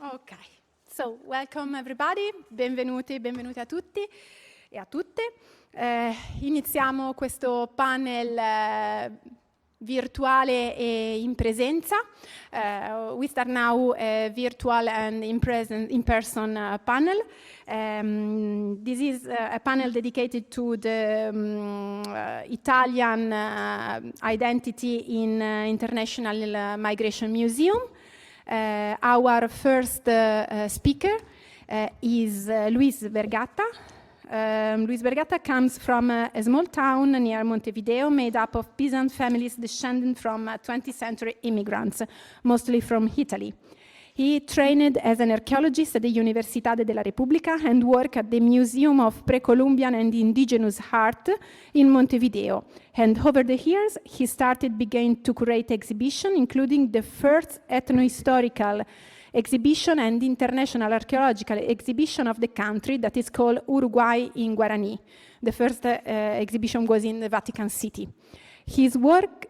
Ok, so welcome everybody, benvenuti e benvenuti a tutti e a tutte. Iniziamo questo panel virtuale e in presenza. We start now a virtual and in-person panel. This is a panel dedicated to the Italian identity in International Migration Museum. Our first speaker is Luis Bergatta. Luis Bergatta comes from a small town near Montevideo made up of peasant families descended from 20th century immigrants, mostly from Italy. He trained as an archaeologist at the Universidades della Repubblica and worked at the Museum of Pre-Columbian and Indigenous Art in Montevideo. And over the years, he began to curate exhibitions, including the first ethnohistorical exhibition and international archaeological exhibition of the country that is called Uruguay in Guarani. The first exhibition was in the Vatican City. His work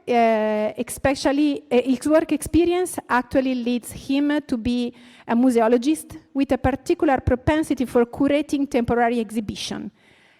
experience actually leads him to be a museologist with a particular propensity for curating temporary exhibition.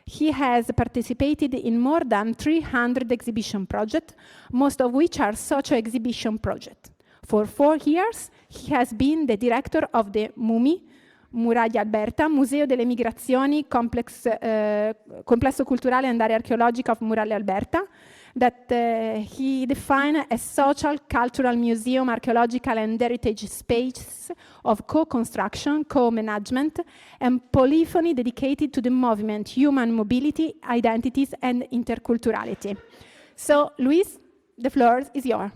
He has participated in more than 300 exhibition projects, most of which are socio-exhibition projects. For 4 years, he has been the director of the MUMI, Muralla Abierta, Museo delle migrazioni, complesso culturale and area archeologica of Muralla Abierta, that he defined as social, cultural museum, archaeological and heritage space of co-construction, co-management, and polyphony dedicated to the movement, human mobility, identities, and interculturality. So, Luis, the floor is yours.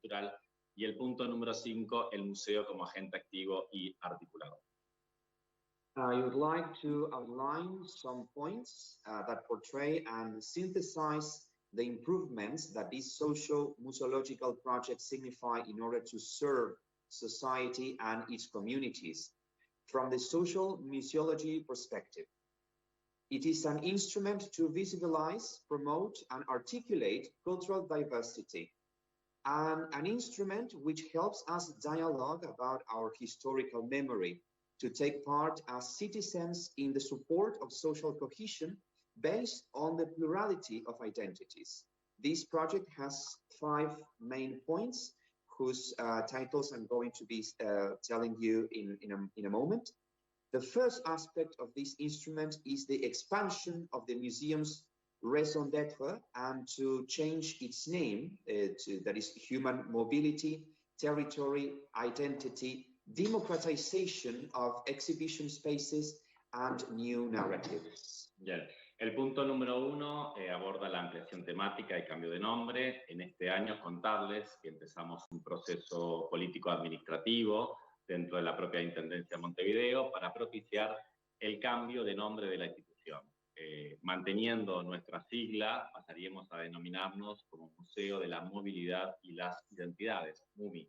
cultural. Y el punto número 5, el museo como agente activo y articulador. I would like to outline some points that portray and synthesize the improvements that these social museological projects signify in order to serve society and its communities. From the social museology perspective, it is an instrument to visualize, promote, and articulate cultural diversity, and an instrument which helps us dialogue about our historical memory, to take part as citizens in the support of social cohesion based on the plurality of identities. This project has 5 main points whose titles I'm going to be telling you in a moment. The first aspect of this instrument is the expansion of the museum's raison d'être and to change its name, that is human mobility, territory, identity, democratization of exhibition spaces and new narratives. Bien. El punto número 1 aborda la ampliación temática y cambio de nombre. En este año contarles que empezamos un proceso político-administrativo dentro de la propia Intendencia de Montevideo para propiciar el cambio de nombre de la institución. Manteniendo nuestra sigla, pasaríamos a denominarnos como Museo de la Movilidad y las Identidades, MUMI.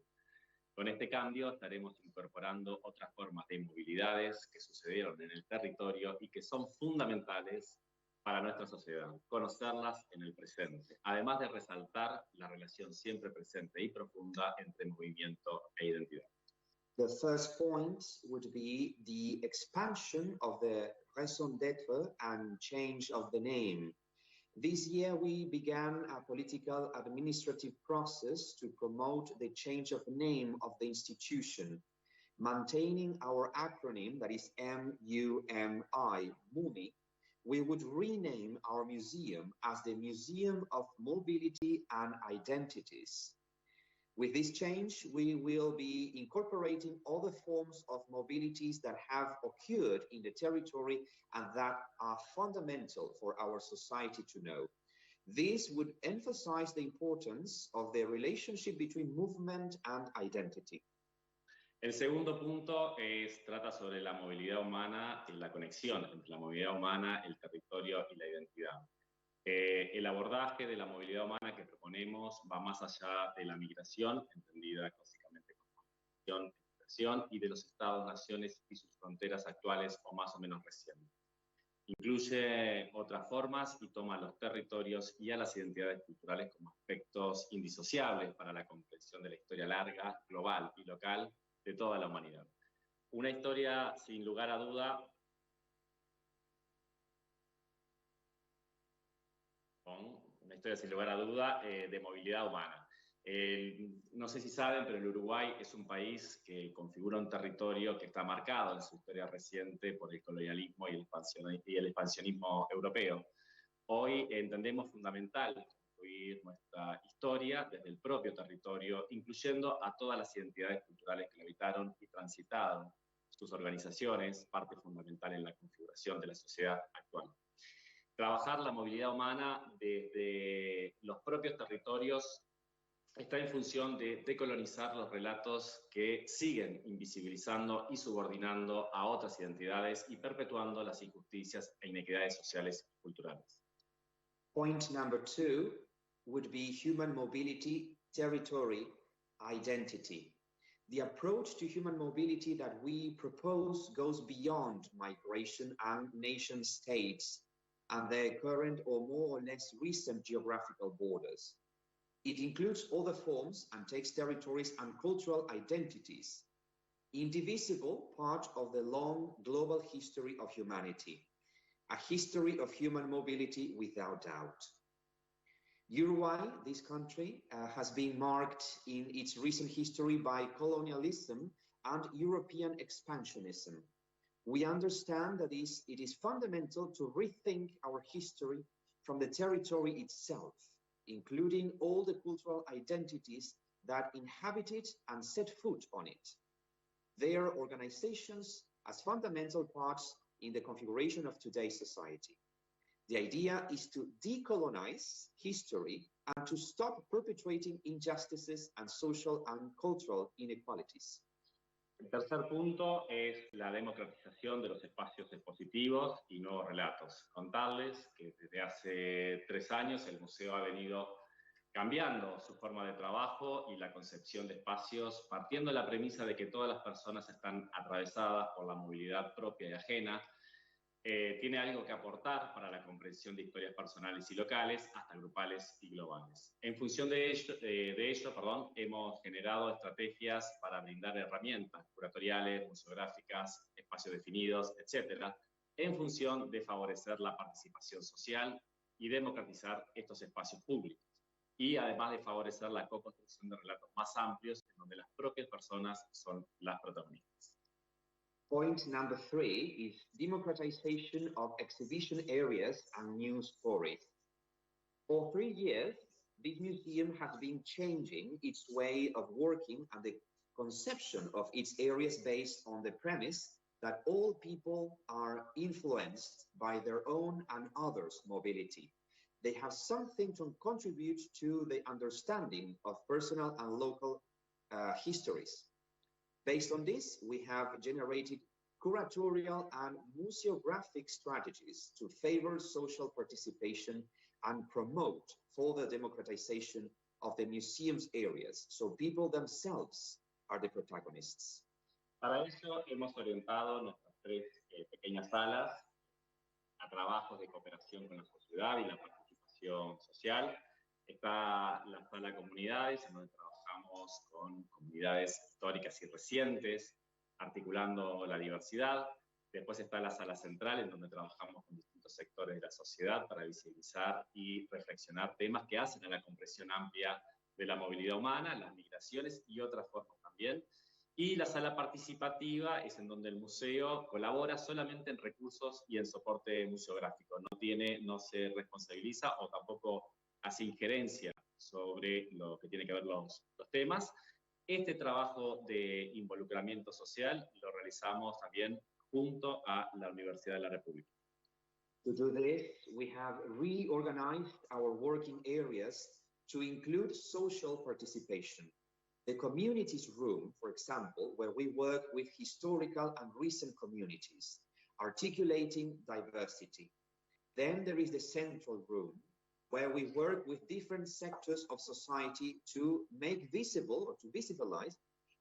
Con este cambio estaremos incorporando otras formas de movilidades que sucedieron en el territorio y que son fundamentales para nuestra sociedad, conocerlas en el presente, además de resaltar la relación siempre presente y profunda entre movimiento e identidad. The first point would be the expansion of the raison d'être and change of the name. This year we began a political administrative process to promote the change of name of the institution, maintaining our acronym, that is MUMI, MUMI. We would rename our museum as the Museum of Mobility and Identities. With this change, we will be incorporating all the forms of mobilities that have occurred in the territory and that are fundamental for our society to know. This would emphasize the importance of the relationship between movement and identity. El segundo punto trata sobre la movilidad humana y la conexión entre la movilidad humana, el territorio y la identidad. El abordaje de la movilidad humana que proponemos va más allá de la migración, entendida básicamente como migración, y de los estados, naciones y sus fronteras actuales o más o menos recientes. Incluye otras formas y toma a los territorios y a las identidades culturales como aspectos indisociables para la comprensión de la historia larga, global y local de toda la humanidad. Una historia sin lugar a duda de movilidad humana. No sé si saben, pero el Uruguay es un país que configura un territorio que está marcado en su historia reciente por el colonialismo y el expansionismo europeo. Hoy entendemos fundamental construir nuestra historia desde el propio territorio, incluyendo a todas las identidades culturales que lo habitaron y transitaron sus organizaciones, parte fundamental en la configuración de la sociedad actual. Trabajar la movilidad humana desde los propios territorios está en función de decolonizar los relatos que siguen invisibilizando y subordinando a otras identidades y perpetuando las injusticias e inequidades sociales y culturales. Point number 2 would be human mobility, territory, identity. The approach to human mobility that we propose goes beyond migration and nation states and their current or more or less recent geographical borders. It includes all the forms and takes territories and cultural identities, indivisible part of the long global history of humanity, a history of human mobility without doubt. Uruguay, this country, has been marked in its recent history by colonialism and European expansionism. We understand that it is fundamental to rethink our history from the territory itself, including all the cultural identities that inhabited and set foot on it. Their organizations as fundamental parts in the configuration of today's society. The idea is to decolonize history and to stop perpetrating injustices and social and cultural inequalities. El tercer punto es la democratización de los espacios expositivos y nuevos relatos. Contarles que desde hace 3 años el museo ha venido cambiando su forma de trabajo y la concepción de espacios, partiendo de la premisa de que todas las personas están atravesadas por la movilidad propia y ajena, tiene algo que aportar para la comprensión de historias personales y locales, hasta grupales y globales. En función de ello, hemos generado estrategias para brindar herramientas curatoriales, museográficas, espacios definidos, etc., en función de favorecer la participación social y democratizar estos espacios públicos, y además de favorecer la co-construcción de relatos más amplios en donde las propias personas son las protagonistas. Point number 3 is democratization of exhibition areas and news stories. For 3 years, this museum has been changing its way of working and the conception of its areas based on the premise that all people are influenced by their own and others' mobility. They have something to contribute to the understanding of personal and local histories. Based on this, we have generated curatorial and museographic strategies to favor social participation and promote further democratization of the museum's areas, so people themselves are the protagonists. Para ello hemos orientado nuestras 3 pequeñas salas a trabajos de cooperación con la sociedad y la participación social. Está la sala Comunidades, en donde trabajamos con comunidades históricas y recientes, articulando la diversidad. Después está la sala central, en donde trabajamos con distintos sectores de la sociedad para visibilizar y reflexionar temas que hacen a la comprensión amplia de la movilidad humana, las migraciones y otras formas también. Y la sala participativa es en donde el museo colabora solamente en recursos y en soporte museográfico. No se responsabiliza o tampoco hace injerencia sobre lo que tiene que ver los temas. Este trabajo de involucramiento social lo realizamos también junto a la Universidad de la República. To do this, we have reorganized our working areas to include social participation. The communities room, for example, where we work with historical and recent communities, articulating diversity. Then there is the central room, where we work with different sectors of society to make visible or to visibilize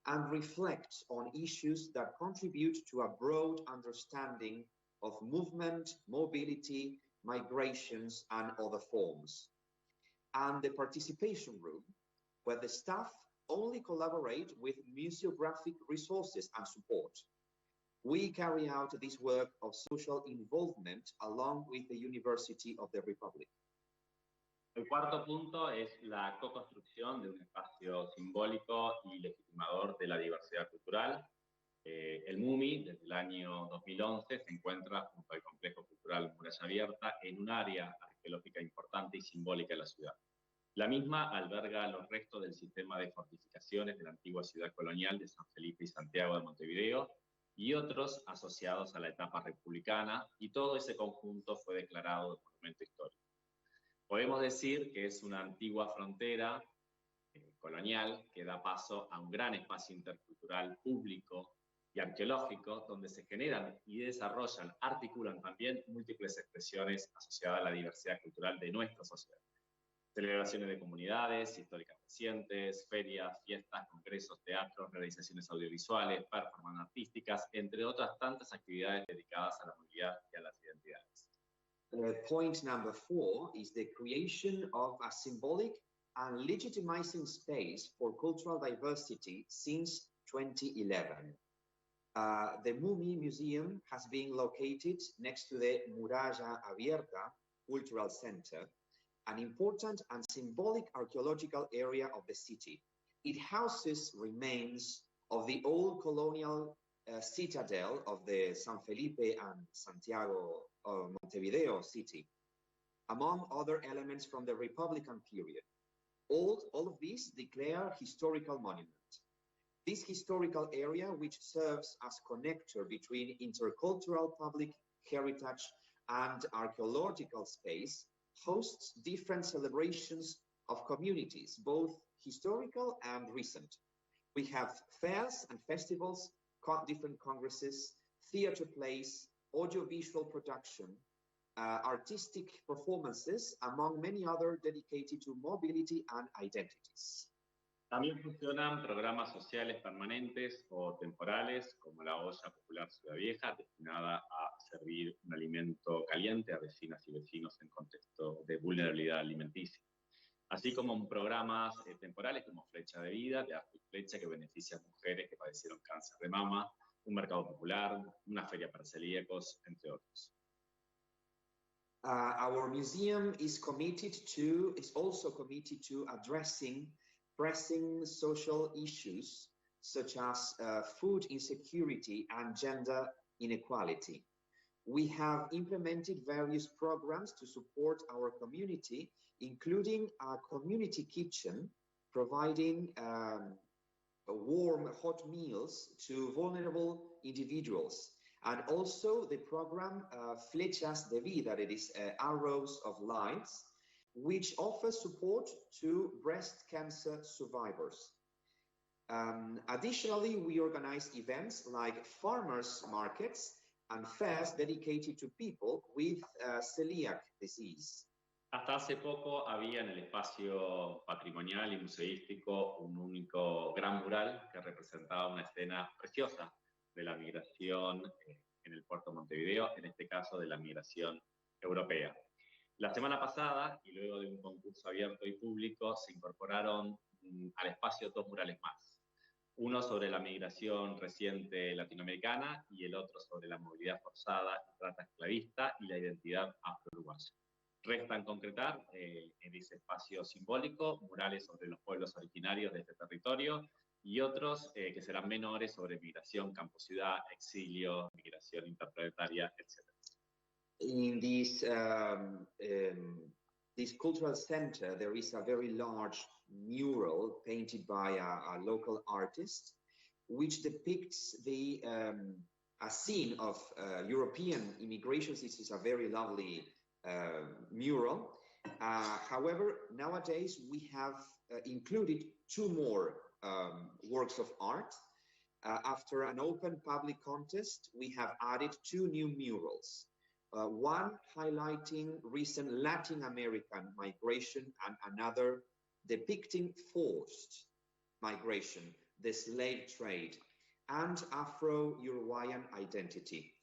and reflect on issues that contribute to a broad understanding of movement, mobility, migrations, and other forms. And the participation room, where the staff only collaborate with museographic resources and support. We carry out this work of social involvement along with the University of the Republic. El cuarto punto es la co-construcción de un espacio simbólico y legitimador de la diversidad cultural. El MUMI, desde el año 2011, se encuentra junto al complejo cultural Muralla Abierta en un área arqueológica importante y simbólica de la ciudad. La misma alberga los restos del sistema de fortificaciones de la antigua ciudad colonial de San Felipe y Santiago de Montevideo y otros asociados a la etapa republicana, y todo ese conjunto fue declarado de monumento histórico. Podemos decir que es una antigua frontera colonial que da paso a un gran espacio intercultural público y arqueológico donde se generan y desarrollan, articulan también múltiples expresiones asociadas a la diversidad cultural de nuestra sociedad. Celebraciones de comunidades, históricas recientes, ferias, fiestas, congresos, teatros, realizaciones audiovisuales, performances artísticas, entre otras tantas actividades dedicadas a la movilidad y a las identidades. Point number 4 is the creation of a symbolic and legitimizing space for cultural diversity since 2011. The MUMI Museum has been located next to the Muralla Abierta Cultural Center, an important and symbolic archaeological area of the city. It houses remains of the old colonial citadel of the San Felipe and Santiago of Montevideo city, among other elements from the Republican period. All of these declare historical monument. This historical area, which serves as connector between intercultural public heritage and archaeological space hosts different celebrations of communities, both historical and recent. We have fairs and festivals, different congresses, theater plays, audiovisual production, artistic performances, among many other dedicated to mobility and identities. También funcionan programas sociales permanentes o temporales, como la olla popular Ciudad Vieja, destinada a servir un alimento caliente a vecinas y vecinos en contexto de vulnerabilidad alimenticia. Así como programas temporales como Flecha de Vida, de Arco y Flecha, que beneficia a mujeres que padecieron cáncer de mama, un mercado popular, una feria para celíacos, entre otros. Our museum is also committed to addressing pressing social issues such as food insecurity and gender inequality. We have implemented various programs to support our community, including a community kitchen, providing warm, hot meals to vulnerable individuals. And also the program Flechas de Vida, that is Arrows of Lives, which offers support to breast cancer survivors. Additionally, we organize events like farmers markets and fairs dedicated to people with celiac disease. Hasta hace poco había en el espacio patrimonial y museístico un único gran mural que representaba una escena preciosa de la migración en el puerto de Montevideo, en este caso de la migración europea. La semana pasada, y luego de un concurso abierto y público, se incorporaron al espacio dos murales más. Uno sobre la migración reciente latinoamericana y el otro sobre la movilidad forzada y trata esclavista y la identidad afro-uruguaya. Restan concretar en ese espacio simbólico murales sobre los pueblos originarios de este territorio y otros que serán menores sobre migración, campo-ciudad, exilio, migración interplanetaria, etc. In this cultural center, there is a very large mural painted by a local artist, which depicts a scene of European immigration. This is a very lovely mural. However, nowadays we have included two more works of art. After an open public contest, we have added two new murals. One highlighting recent Latin American migration and another depicting forced migration, the slave trade, and Afro-Uruguayan identity.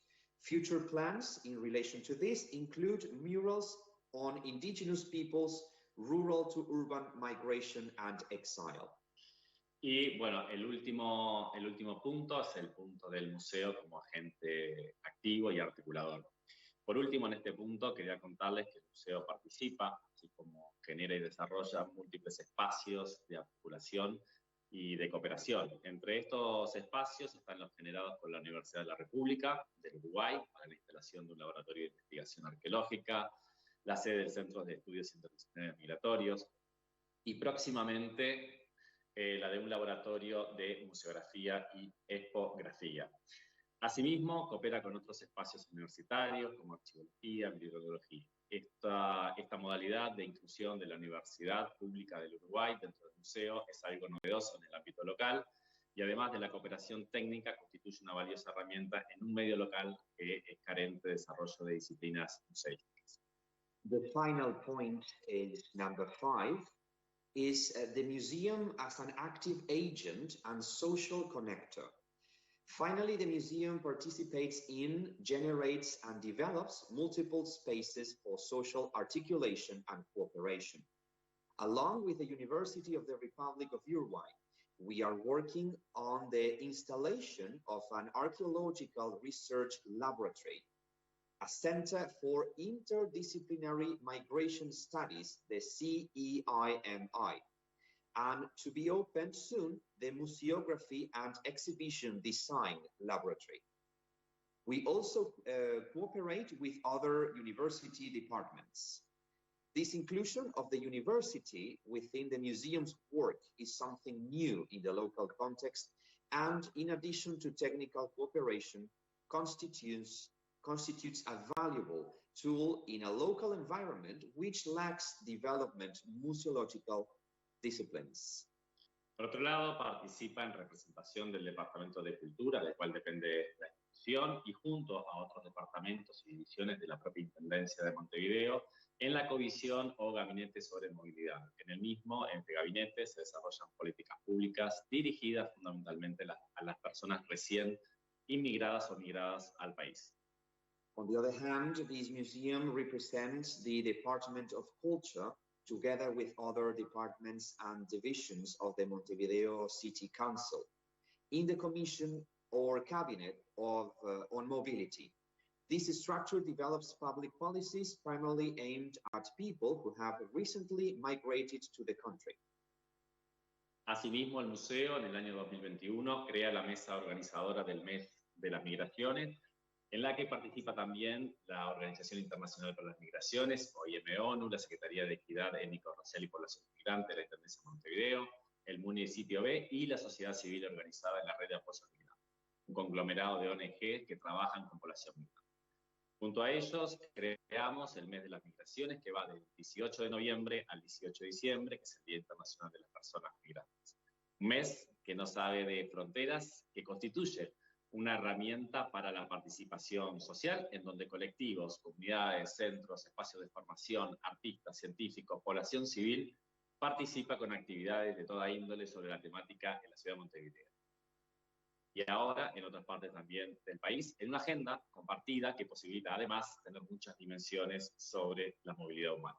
Future plans in relation to this include murals on indigenous peoples, rural to urban migration and exile. Y bueno, el último punto es el punto del museo como agente activo y articulador. Por último, en este punto quería contarles que el museo participa, así como genera y desarrolla múltiples espacios de articulación y de cooperación. Entre estos espacios están los generados por la Universidad de la República del Uruguay para la instalación de un laboratorio de investigación arqueológica, la sede del Centro de Estudios Internacionales Migratorios y próximamente la de un laboratorio de museografía y expografía. Asimismo, coopera con otros espacios universitarios como archivología, bibliografía. Esta modalidad de inclusión de la Universidad Pública del Uruguay dentro del museo es algo novedoso en el ámbito local y además de la cooperación técnica constituye una valiosa herramienta en un medio local que es carente de desarrollo de disciplinas museísticas. The final point is number 5, is the museum as an active agent and social connector. Finally, the museum participates in, generates, and develops multiple spaces for social articulation and cooperation. Along with the University of the Republic of Uruguay, we are working on the installation of an archaeological research laboratory, a Center for Interdisciplinary Migration Studies, the CEIMI, and to be opened soon, the Museography and Exhibition Design Laboratory. We also cooperate with other university departments. This inclusion of the university within the museum's work is something new in the local context, and in addition to technical cooperation, constitutes a valuable tool in a local environment which lacks development museological disciplines. Por otro lado, participa en representación del Departamento de Cultura, del cual depende la institución, y junto a otros departamentos y divisiones de la propia Intendencia de Montevideo, en la comisión o gabinete sobre movilidad. En el mismo, entre gabinetes, se desarrollan políticas públicas dirigidas fundamentalmente a las personas recién inmigradas o migradas al país. On the other hand, this museum represents the Department of Culture together with other departments and divisions of the Montevideo City Council in the Commission or Cabinet on Mobility. This structure develops public policies primarily aimed at people who have recently migrated to the country. Asimismo, el Museo, en el año 2021, crea la mesa organizadora del mes de las migraciones, en la que participa también la Organización Internacional para las Migraciones, OIM-ONU, la Secretaría de Equidad Étnico-Racial y Población Migrante, la Intendencia de Montevideo, el Municipio B y la sociedad civil organizada en la Red de Apoyo al Migrante, un conglomerado de ONG que trabajan con población migrante. Junto a ellos, creamos el mes de las migraciones, que va del 18 de noviembre al 18 de diciembre, que es el Día Internacional de las Personas Migrantes. Un mes que no sabe de fronteras, que constituye una herramienta para la participación social, en donde colectivos, comunidades, centros, espacios de formación, artistas, científicos, población civil, participa con actividades de toda índole sobre la temática en la ciudad de Montevideo. Y ahora en otras partes también del país, en una agenda compartida que posibilita además tener muchas dimensiones sobre la movilidad humana.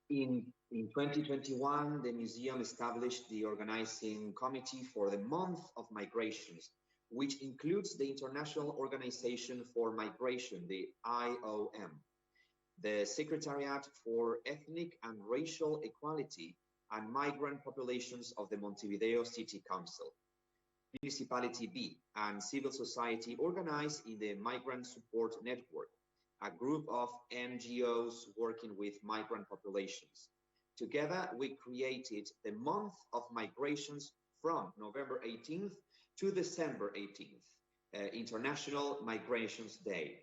In 2021, the museum established the organizing committee for the month of migrations, which includes the International Organization for Migration, the IOM, the Secretariat for Ethnic and Racial Equality and Migrant Populations of the Montevideo City Council, Municipality B, and civil society organized in the Migrant Support Network, a group of NGOs working with migrant populations. Together, we created the month of migrations from November 18th to December 18th, International Migrations Day.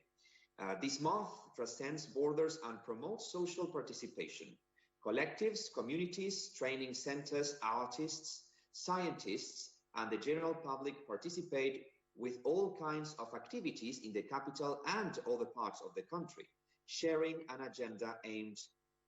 This month transcends borders and promotes social participation. Collectives, communities, training centers, artists, scientists, and the general public participate with all kinds of activities in the capital and other parts of the country, sharing an agenda aimed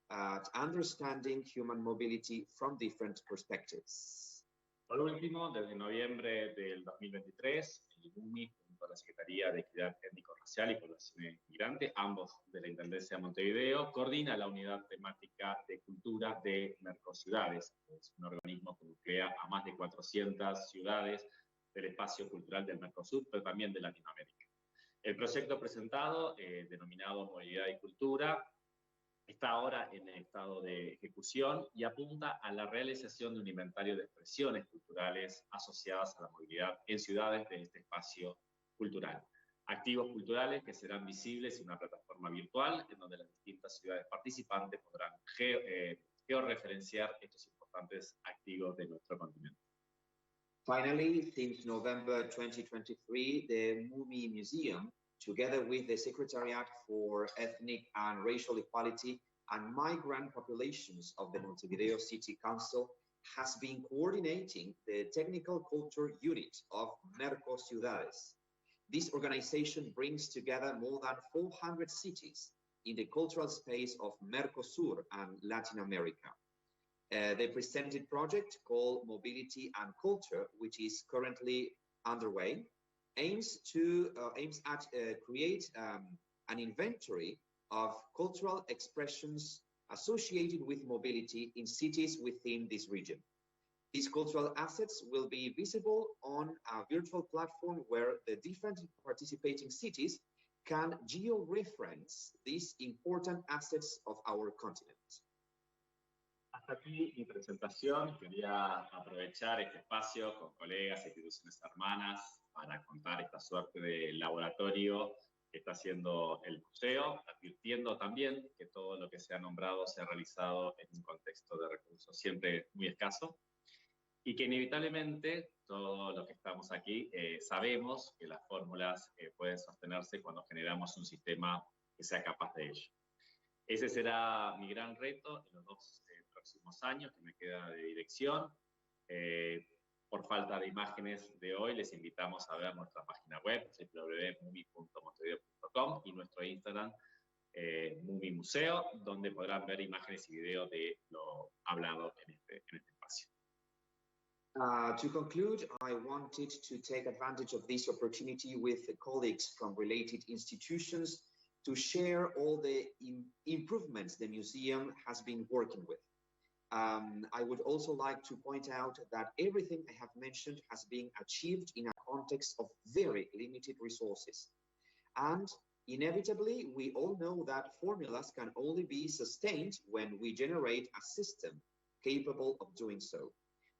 at understanding human mobility from different perspectives. Por último, desde noviembre del 2023, el MUMI, junto a la Secretaría de Equidad Étnico-Racial y Población Migrante, ambos de la Intendencia de Montevideo, coordina la unidad temática de cultura de Mercociudades, que es un organismo que nuclea a más de 400 ciudades del espacio cultural del Mercosur, pero también de Latinoamérica. El proyecto presentado, denominado Movilidad y Cultura, está ahora en estado de ejecución y apunta a la realización de un inventario de expresiones culturales asociadas a la movilidad en ciudades de este espacio cultural. Activos culturales que serán visibles en una plataforma virtual en donde las distintas ciudades participantes podrán georreferenciar estos importantes activos de nuestro continente. Finally, since November 2023, the MUMI Museum, together with the Secretariat for Ethnic and Racial Equality and Migrant Populations of the Montevideo City Council, has been coordinating the Technical Culture Unit of Mercociudades. This organization brings together more than 400 cities in the cultural space of Mercosur and Latin America. The presented project, called Mobility and Culture, which is currently underway, aims at create an inventory of cultural expressions associated with mobility in cities within this region. These cultural assets will be visible on a virtual platform where the different participating cities can georeference these important assets of our continent. Hasta aquí mi presentación. Quería aprovechar este espacio con colegas e instituciones hermanas para contar esta suerte de laboratorio que está haciendo el museo, advirtiendo también que todo lo que se ha nombrado se ha realizado en un contexto de recursos siempre muy escaso y que inevitablemente todo lo que estamos aquí sabemos que las fórmulas pueden sostenerse cuando generamos un sistema que sea capaz de ello. Ese será mi gran reto en los 2 próximos años que me queda de dirección. Por falta de imágenes de hoy, les invitamos a ver nuestra página web, www.mumi.montevideo.com, y nuestro Instagram, MUMI Museo, donde podrán ver imágenes y videos de lo hablado en este espacio. To conclude, I wanted to take advantage of this opportunity with the colleagues from related institutions to share all the improvements the museum has been working with. I would also like to point out that everything I have mentioned has been achieved in a context of very limited resources. And inevitably, we all know that formulas can only be sustained when we generate a system capable of doing so.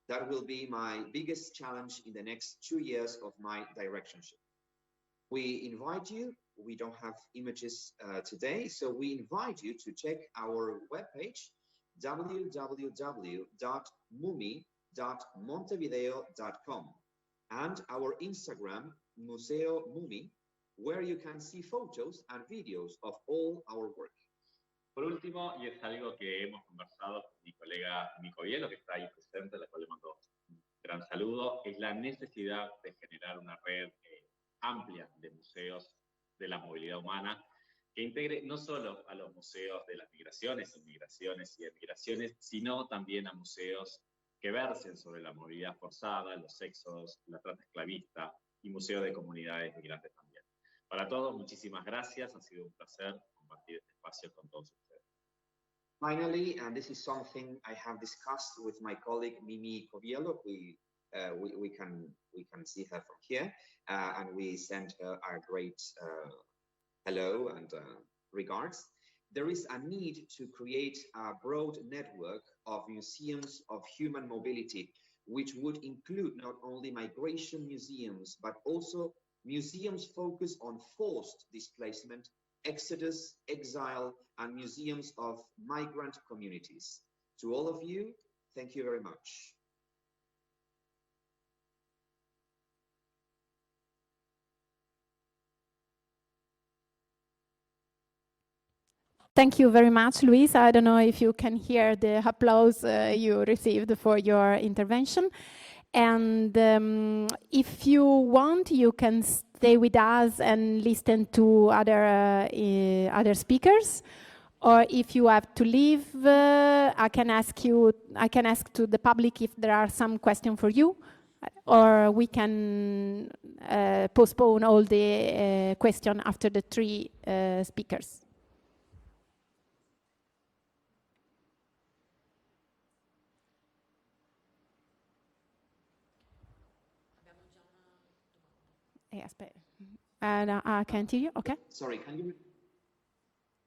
That will be my biggest challenge in the next 2 years of my directorship. We invite you, we don't have images today, so we invite you to check our webpage, www.mumi.montevideo.com, and our Instagram, Museo MUMI, where you can see photos and videos of all our work. Por último, y es algo que hemos conversado con mi colega Nico Bielo, que está ahí presente, a la cual le mando un gran saludo, es la necesidad de generar una red amplia de museos de la movilidad humana, que integre no solo a los museos de las migraciones, inmigraciones y emigraciones, sino también a museos que versen sobre la movilidad forzada, los éxodos, la trata esclavista, y museos de comunidades migrantes también. Para todos, muchísimas gracias, ha sido un placer compartir este espacio con todos ustedes. Finally, and this is something I have discussed with my colleague Mimi Coviello, we can see her from here, and we send her our great hello and regards. There is a need to create a broad network of museums of human mobility, which would include not only migration museums, but also museums focused on forced displacement, exodus, exile, and museums of migrant communities. To all of you, thank you very much. Thank you very much, Luis. I don't know if you can hear the applause you received for your intervention. And if you want, you can stay with us and listen to other speakers. Or if you have to leave, I can ask to the public if there are some questions for you, or we can postpone all the questions after the 3 speakers. I can't hear you. Okay. Sorry, can you?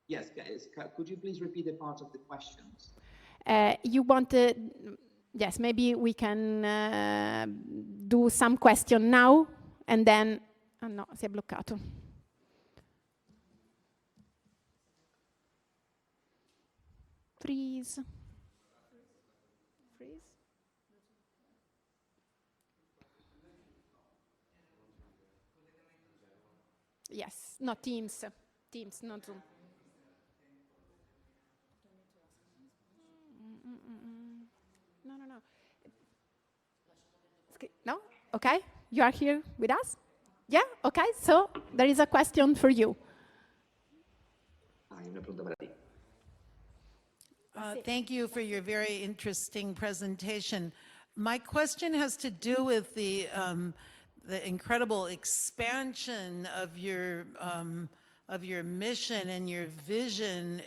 Yes, guys, could you please repeat the part of the questions? You wanted, yes, maybe we can do some question now and then. Ah no, si è bloccato. Freeze. Freeze. Yes, no, Teams, not Zoom. No. No? Okay, you are here with us? Yeah, okay, so there is a question for you. Thank you for your very interesting presentation. My question has to do with the incredible expansion of your mission and your vision.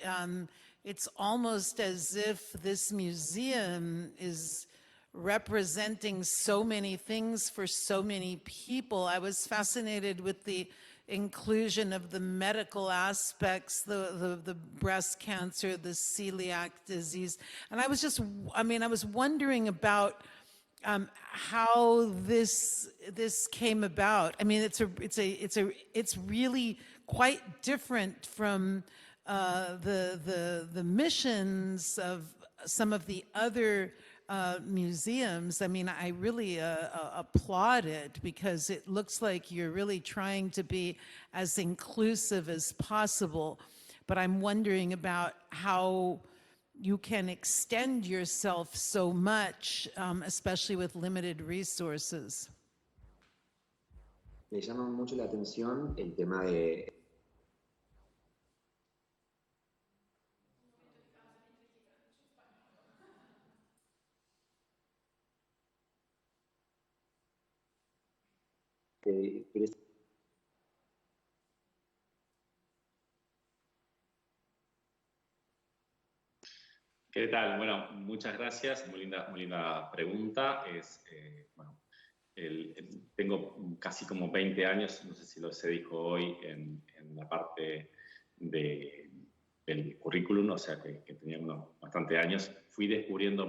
It's almost as if this museum is representing so many things for so many people. I was fascinated with the inclusion of the medical aspects, the breast cancer, the celiac disease. And I was wondering about how this came about. I mean, it's really quite different from the missions of some of the other museums. I mean, I really applaud it because it looks like you're really trying to be as inclusive as possible. but I'm wondering about how you can extend yourself so much, especially with limited resources. Me llama mucho la atención el tema de... ¿Qué tal? Bueno, muchas gracias, muy linda pregunta. Bueno, tengo casi como 20 años, no sé si se dijo hoy, en la parte del currículum, o sea que tenía unos bastantes años. Fui descubriendo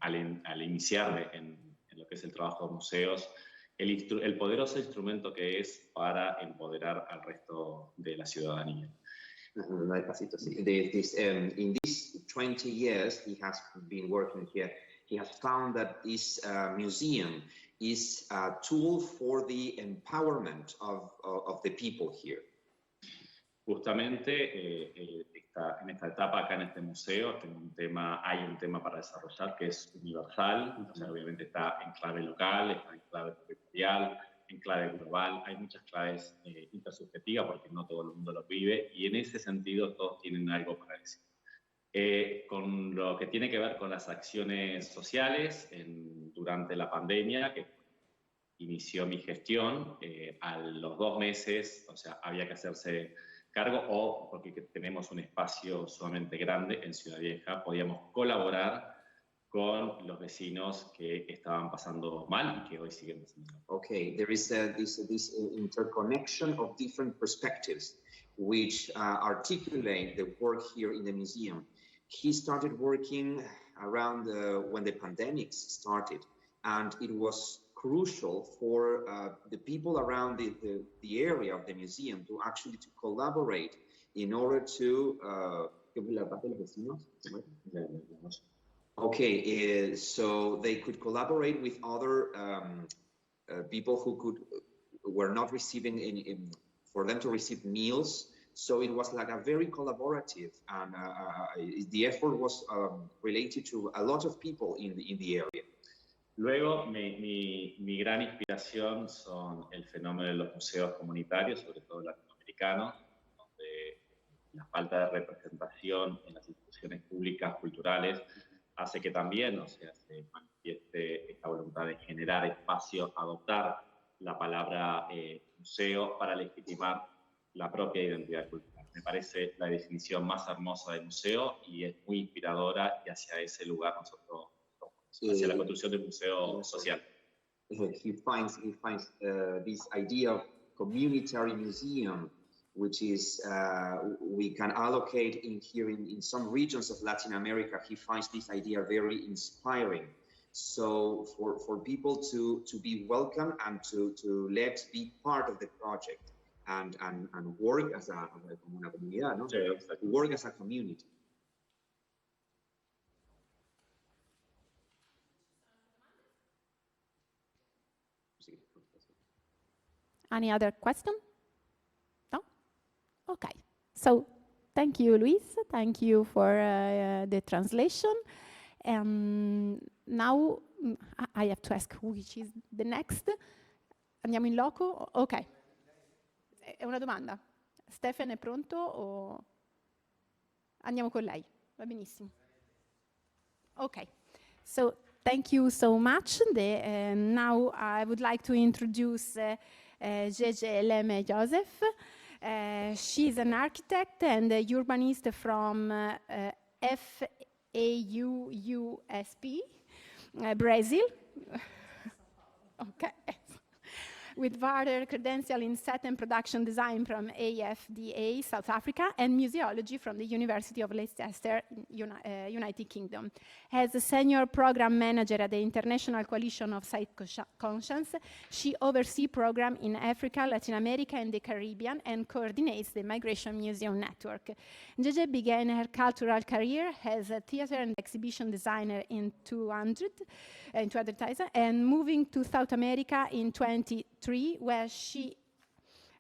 al iniciarme en lo que es el trabajo de museos, el poderoso instrumento que es para empoderar al resto de la ciudadanía. In these 20 years he has been working here, he has found that this museum is a tool for the empowerment of the people here. Justamente en esta etapa, acá en este museo, hay un tema para desarrollar que es universal, o sea, obviamente está en clave local, está en clave territorial, en clave global, hay muchas claves intersubjetivas porque no todo el mundo lo vive y en ese sentido todos tienen algo para decir. Con lo que tiene que ver con las acciones sociales, durante la pandemia, que inició mi gestión, a los 2 meses, o sea, había que hacerse cargo, porque tenemos un espacio sumamente grande en Ciudad Vieja, podíamos colaborar con los vecinos que estaban pasando mal y que hoy siguen pasando mal. Okay, there is this interconnection of different perspectives which articulate the work here in the museum. He started working around when the pandemic started, and it was crucial for the people around the area of the museum to actually collaborate in order to okay, so they could collaborate with other people who were not receiving for them to receive meals. So it was like a very collaborative, and the effort was related to a lot of people in the area. Luego, mi gran inspiración son el fenómeno de los museos comunitarios, sobre todo latinoamericanos, donde la falta de representación en las instituciones públicas culturales hace que también, o sea, se manifieste esta voluntad de generar espacio, adoptar la palabra museo para legitimar la propia identidad cultural. Me parece la definición más hermosa de museo y es muy inspiradora, y hacia ese lugar nosotros, hacia la construcción de un museo social. He finds this idea of communitary museum, which is we can allocate in some regions of Latin America. He finds this idea very inspiring. So for people to be welcome and to let be part of the project and work as a comunidad, no? Work as a community. Any other question? No? Okay. So thank you, Luis. Thank you for the translation. Now I have to ask which is the next. Andiamo in loco? Ok. È una domanda. Stefan è pronto o andiamo con lei? Va benissimo. Ok. So thank you so much. Now I would like to introduce Gegê Leme Joseph. She's an architect and a urbanist from FAUUSP, Brazil. Okay. With further credential in set and production design from AFDA, South Africa, and museology from the University of Leicester, United Kingdom. As a senior program manager at the International Coalition of Site Conscience, she oversees programs in Africa, Latin America, and the Caribbean, and coordinates the Migration Museum Network. Gegê began her cultural career as a theater and exhibition designer in 2000, and moving to South America in 2003, where she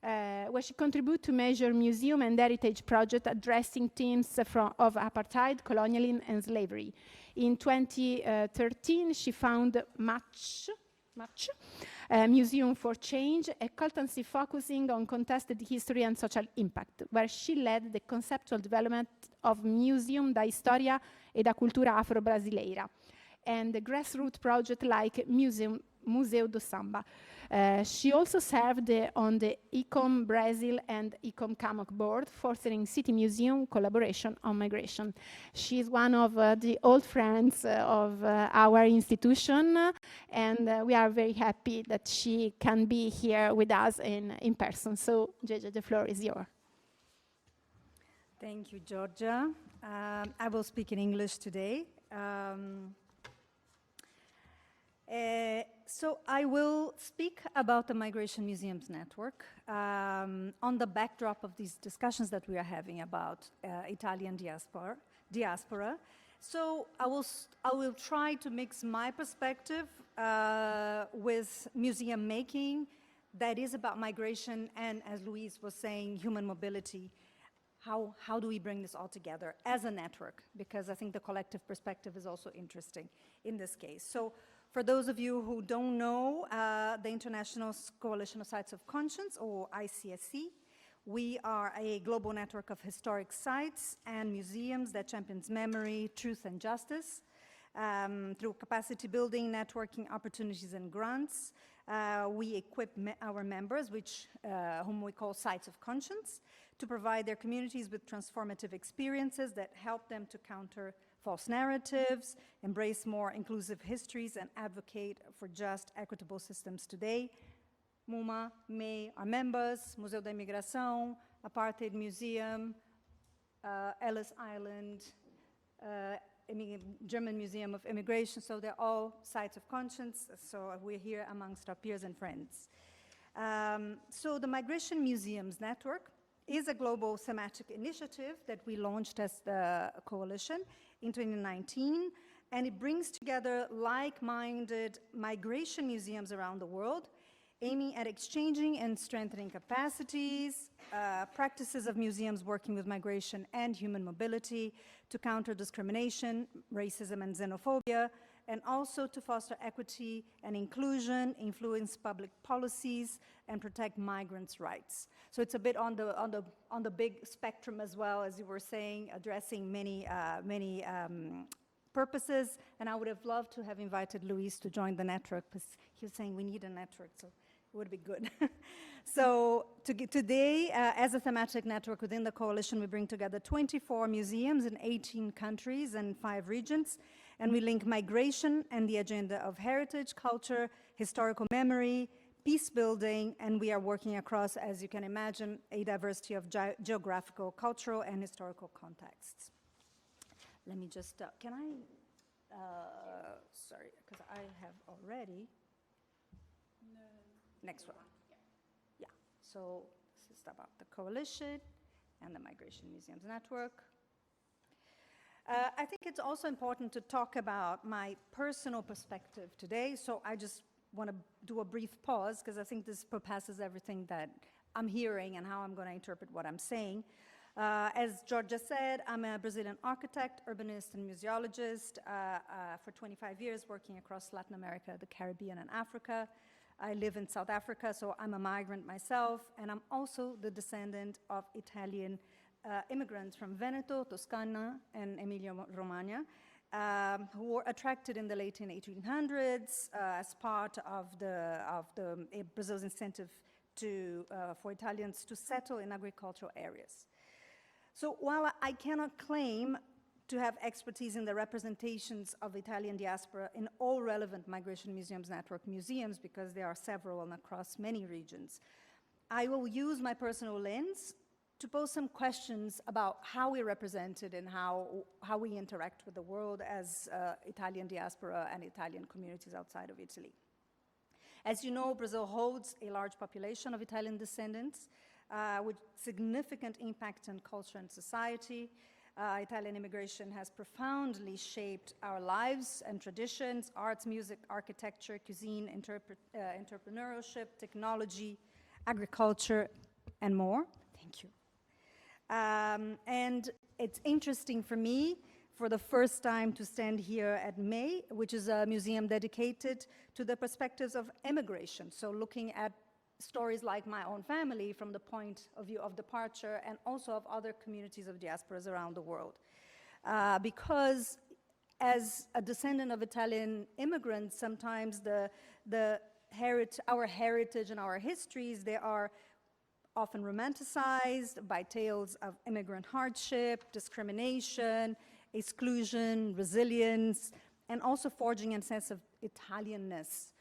where she contributed to major museum and heritage projects addressing themes of apartheid, colonialism, and slavery. In 2013, she founded Museum for Change, a consultancy focusing on contested history and social impact, where she led the conceptual development of Museum da História e da Cultura Afro-Brasileira, and the grassroots project like Museu do Samba. She also served on the ICOM Brazil and ICOM CAMOC board, fostering city museum collaboration on migration. She is one of the old friends of our institution, and we are very happy that she can be here with us in person. So, Gegê, the floor is yours. Thank you, Georgia. I will speak in English today. So I will speak about the Migration Museums Network on the backdrop of these discussions that we are having about Italian diaspora. So I will try to mix my perspective with museum making that is about migration and, as Luis was saying, human mobility. How do we bring this all together as a network? Because I think the collective perspective is also interesting in this case. So for those of you who don't know, the International Coalition of Sites of Conscience, or ICSC, we are a global network of historic sites and museums that champions memory, truth, and justice through capacity building, networking, opportunities, and grants. We equip our members, whom we call Sites of Conscience, to provide their communities with transformative experiences that help them to counter false narratives, embrace more inclusive histories, and advocate for just, equitable systems today. MUMA, MEI are members, Museu da Imigração, Apartheid Museum, Ellis Island, German Museum of Immigration, so they're all Sites of Conscience, so we're here amongst our peers and friends. So the Migration Museums Network is a global thematic initiative that we launched as the coalition in 2019, and it brings together like-minded migration museums around the world, aiming at exchanging and strengthening capacities, practices of museums working with migration and human mobility to counter discrimination, racism, and xenophobia, and also to foster equity and inclusion, influence public policies, and protect migrants' rights. So it's a bit on the big spectrum as well, as you were saying, addressing many purposes. And I would have loved to have invited Luis to join the network, because he was saying we need a network, so it would be good. So today, as a thematic network within the coalition, we bring together 24 museums in 18 countries and 5 regions, and we link migration and the agenda of heritage, culture, historical memory, peace building, and we are working across, as you can imagine, a diversity of geographical, cultural, and historical contexts. Let me just, can I, sorry, because I have already. No. Next one. Yeah, so this is about the coalition and the Migration Museums Network. I think it's also important to talk about my personal perspective today, so I just want to do a brief pause, because I think this surpasses everything that I'm hearing and how I'm going to interpret what I'm saying. As Georgia said, I'm a Brazilian architect, urbanist, and museologist for 25 years, working across Latin America, the Caribbean, and Africa. I live in South Africa, so I'm a migrant myself, and I'm also the descendant of Italian immigrants from Veneto, Toscana, and Emilia-Romagna, who were attracted in the late 1800s as part of Brazil's incentive for Italians to settle in agricultural areas. So while I cannot claim to have expertise in the representations of Italian diaspora in all relevant Migration Museums Network museums, because there are several and across many regions, I will use my personal lens to pose some questions about how we're represented and how we interact with the world as Italian diaspora and Italian communities outside of Italy. As you know, Brazil holds a large population of Italian descendants with significant impact on culture and society. Italian immigration has profoundly shaped our lives and traditions, arts, music, architecture, cuisine, entrepreneurship, technology, agriculture, and more. Thank you. And it's interesting for me, for the first time, to stand here at May, which is a museum dedicated to the perspectives of emigration. So looking at stories like my own family from the point of view of departure, and also of other communities of diasporas around the world. Because as a descendant of Italian immigrants, sometimes our heritage and our histories, they are often romanticized by tales of immigrant hardship, discrimination, exclusion, resilience, and also forging a sense of Italianness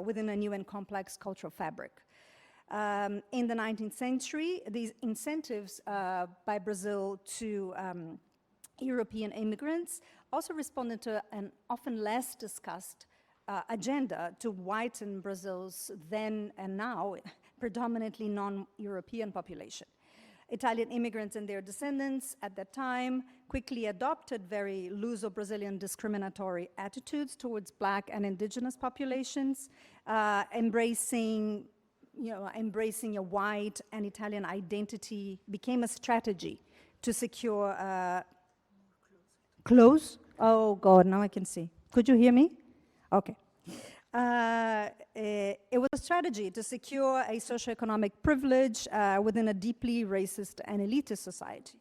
within a new and complex cultural fabric. In the 19th century, these incentives by Brazil to European immigrants also responded to an often less discussed agenda to whiten Brazil's then and now predominantly non-European population. Italian immigrants and their descendants at that time quickly adopted very Luso-Brazilian discriminatory attitudes towards Black and indigenous populations, embracing a white and Italian identity became a strategy to secure close? Oh God, now I can see. Could you hear me? Okay. It was a strategy to secure a socioeconomic privilege within a deeply racist and elitist society.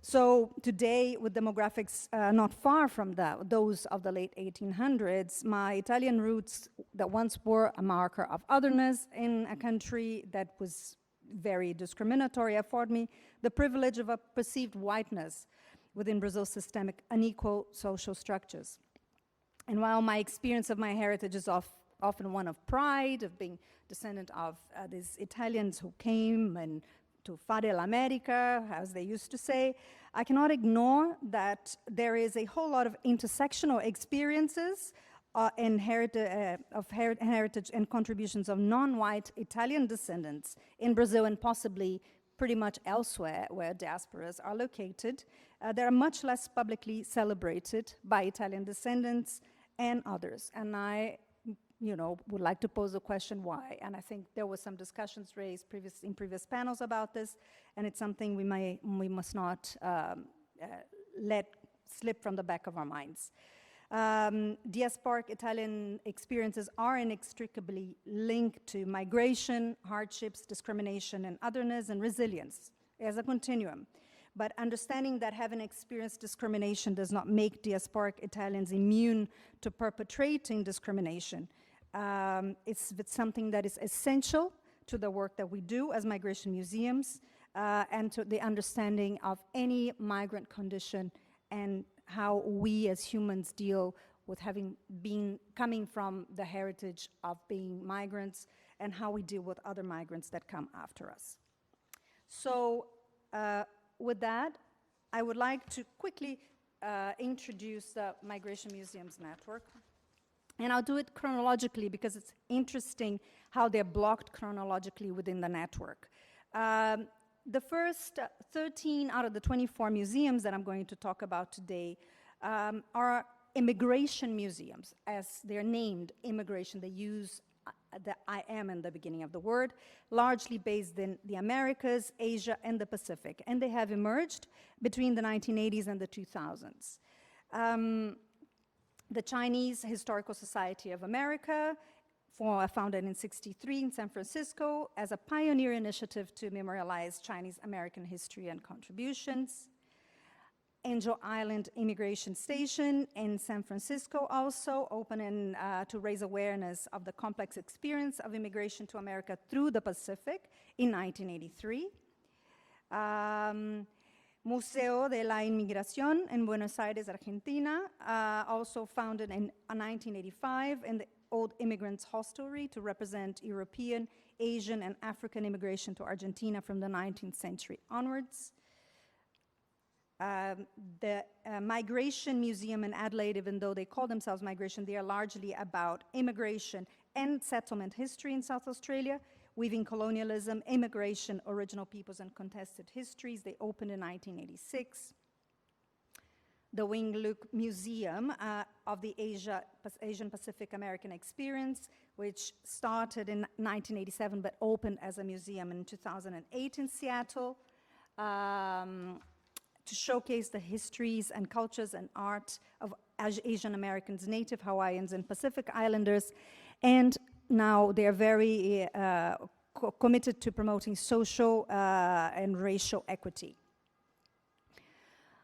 So today, with demographics not far from those of the late 1800s, my Italian roots that once were a marker of otherness in a country that was very discriminatory afford me the privilege of a perceived whiteness within Brazil's systemic unequal social structures. And while my experience of my heritage is often one of pride, of being descendant of these Italians who came and to fare l'America, as they used to say, I cannot ignore that there is a whole lot of intersectional experiences and heritage and contributions of non-white Italian descendants in Brazil and possibly pretty much elsewhere where diasporas are located. They are much less publicly celebrated by Italian descendants and others. And I would like to pose the question why. And I think there were some discussions raised in previous panels about this, and it's something we must not let slip from the back of our minds. Diasporic Italian experiences are inextricably linked to migration, hardships, discrimination, and otherness, and resilience as a continuum. But understanding that having experienced discrimination does not make diasporic Italians immune to perpetrating discrimination. It's something that is essential to the work that we do as migration museums and to the understanding of any migrant condition and how we as humans deal with coming from the heritage of being migrants and how we deal with other migrants that come after us. So with that, I would like to quickly introduce the Migration Museums Network. And I'll do it chronologically because it's interesting how they're blocked chronologically within the network. The first 13 out of the 24 museums that I'm going to talk about today are immigration museums, as they're named immigration. They use the I am in the beginning of the word, largely based in the Americas, Asia, and the Pacific. And they have emerged between the 1980s and the 2000s. The Chinese Historical Society of America, founded in '63 in San Francisco as a pioneer initiative to memorialize Chinese American history and contributions. Angel Island Immigration Station in San Francisco, also open to raise awareness of the complex experience of immigration to America through the Pacific in 1983. Museo de la Inmigración in Buenos Aires, Argentina, also founded in 1985 in the Old Immigrants Hostelry to represent European, Asian, and African immigration to Argentina from the 19th century onwards. The Migration Museum in Adelaide, even though they call themselves migration, they are largely about immigration and settlement history in South Australia, weaving colonialism, immigration, original peoples, and contested histories. They opened in 1986. the Wing Luk Museum of the Asian Pacific American Experience, which started in 1987 but opened as a museum in 2008 in Seattle, to showcase the histories and cultures and art of Asian Americans, Native Hawaiians, and Pacific Islanders. And now they're very committed to promoting social and racial equity.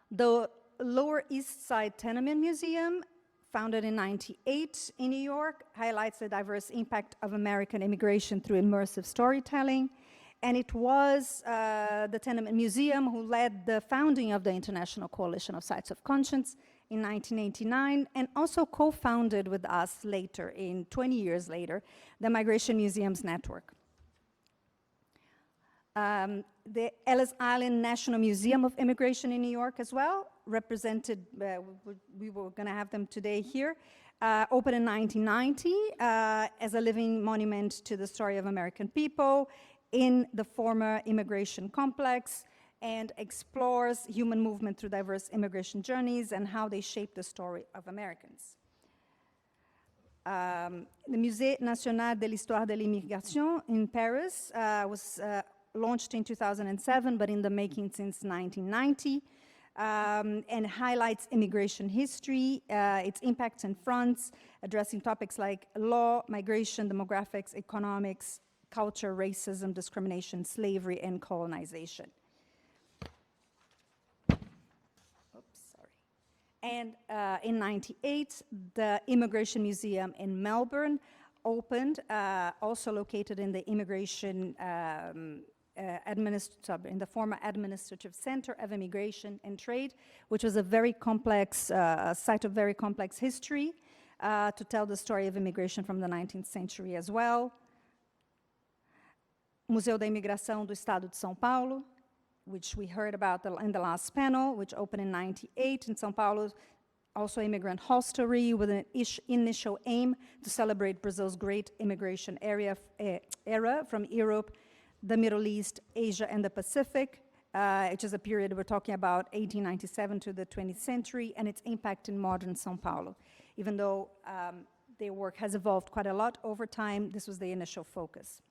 The Lower East Side Tenement Museum, founded in '98 in New York, highlights the diverse impact of American immigration through immersive storytelling. And it was the Tenement Museum who led the founding of the International Coalition of Sites of Conscience in 1989, and also co-founded with us later, 20 years later, the Migration Museums Network. The Ellis Island National Museum of Immigration in New York as well, represented, we were going to have them today here, opened in 1990 as a living monument to the story of American people in the former immigration complex, and explores human movement through diverse immigration journeys and how they shape the story of Americans. The Musée National de l'Histoire de l'Immigration in Paris was launched in 2007, but in the making since 1990, and highlights immigration history, its impacts and fronts, addressing topics like law, migration, demographics, economics, culture, racism, discrimination, slavery, and colonization. Oops, sorry. And in '98, the Immigration Museum in Melbourne opened, also located in the Immigration in the former Administrative Center of Immigration and Trade, which was a very complex site of very complex history to tell the story of immigration from the 19th century as well. Museu da Imigração do Estado de São Paulo, which we heard about in the last panel, which opened in '98 in São Paulo, also immigrant hostelry with an initial aim to celebrate Brazil's great immigration era from Europe, the Middle East, Asia, and the Pacific, which is a period we're talking about 1897 to the 20th century, and its impact in modern São Paulo. Even though their work has evolved quite a lot over time, this was the initial focus.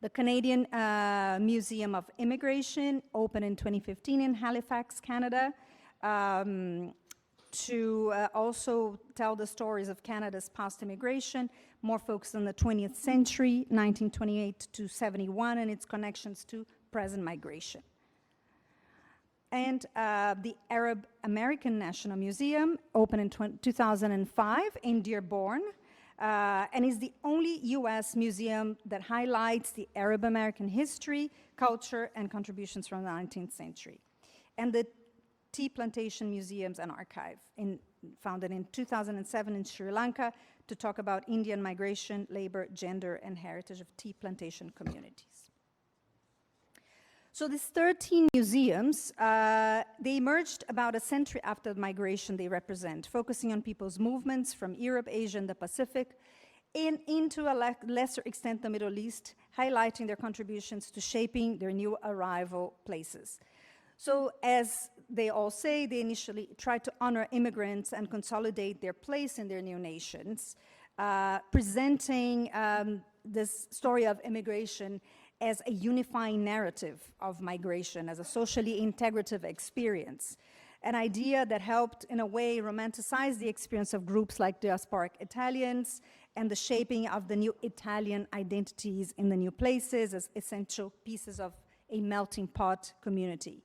The Canadian Museum of Immigration opened in 2015 in Halifax, Canada, to also tell the stories of Canada's past immigration, more focused on the 20th century, 1928 to 71, and its connections to present migration. And the Arab American National Museum opened in 2005 in Dearborn, and is the only US museum that highlights the Arab American history, culture, and contributions from the 19th century. And the Tea Plantation Museums and Archive, founded in 2007 in Sri Lanka, to talk about Indian migration, labor, gender, and heritage of tea plantation communities. So these 13 museums, they emerged about a century after the migration they represent, focusing on people's movements from Europe, Asia, and the Pacific, and into a lesser extent the Middle East, highlighting their contributions to shaping their new arrival places. So as they all say, they initially tried to honor immigrants and consolidate their place in their new nations, presenting this story of immigration as a unifying narrative of migration, as a socially integrative experience, an idea that helped, in a way, romanticize the experience of groups like Diasporic Italians and the shaping of the new Italian identities in the new places as essential pieces of a melting pot community.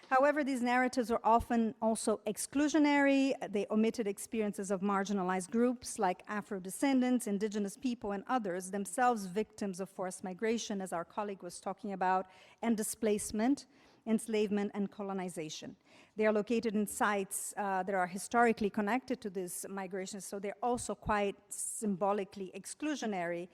However, these narratives were often also exclusionary. They omitted experiences of marginalized groups like Afro-descendants, indigenous people, and others, themselves victims of forced migration, as our colleague was talking about, and displacement, enslavement, and colonization. They are located in sites that are historically connected to this migration, so they're also quite symbolically exclusionary.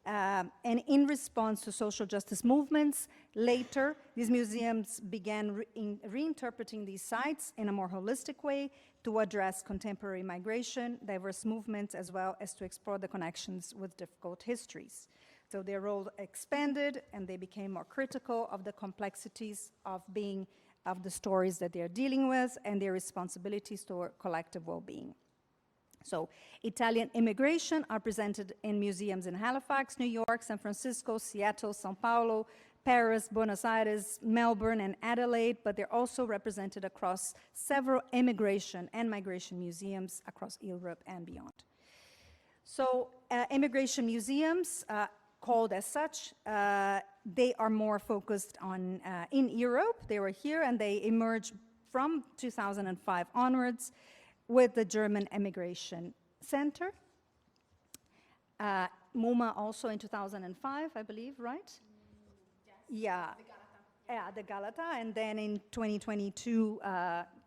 And in response to social justice movements, later, these museums began reinterpreting these sites in a more holistic way to address contemporary migration, diverse movements, as well as to explore the connections with difficult histories. So their role expanded, and they became more critical of the complexities of being of the stories that they're dealing with and their responsibilities toward collective well-being. So Italian immigration are presented in museums in Halifax, New York, San Francisco, Seattle, Sao Paulo, Paris, Buenos Aires, Melbourne, and Adelaide, but they're also represented across several immigration and migration museums across Europe and beyond. So immigration museums, called as such, they are more focused on in Europe. They were here and they emerged from 2005 onwards with the German Immigration Center. MUMA also in 2005, I believe, right? Yes. Yeah. The Galata. Yeah, the Galata, and then in 2022,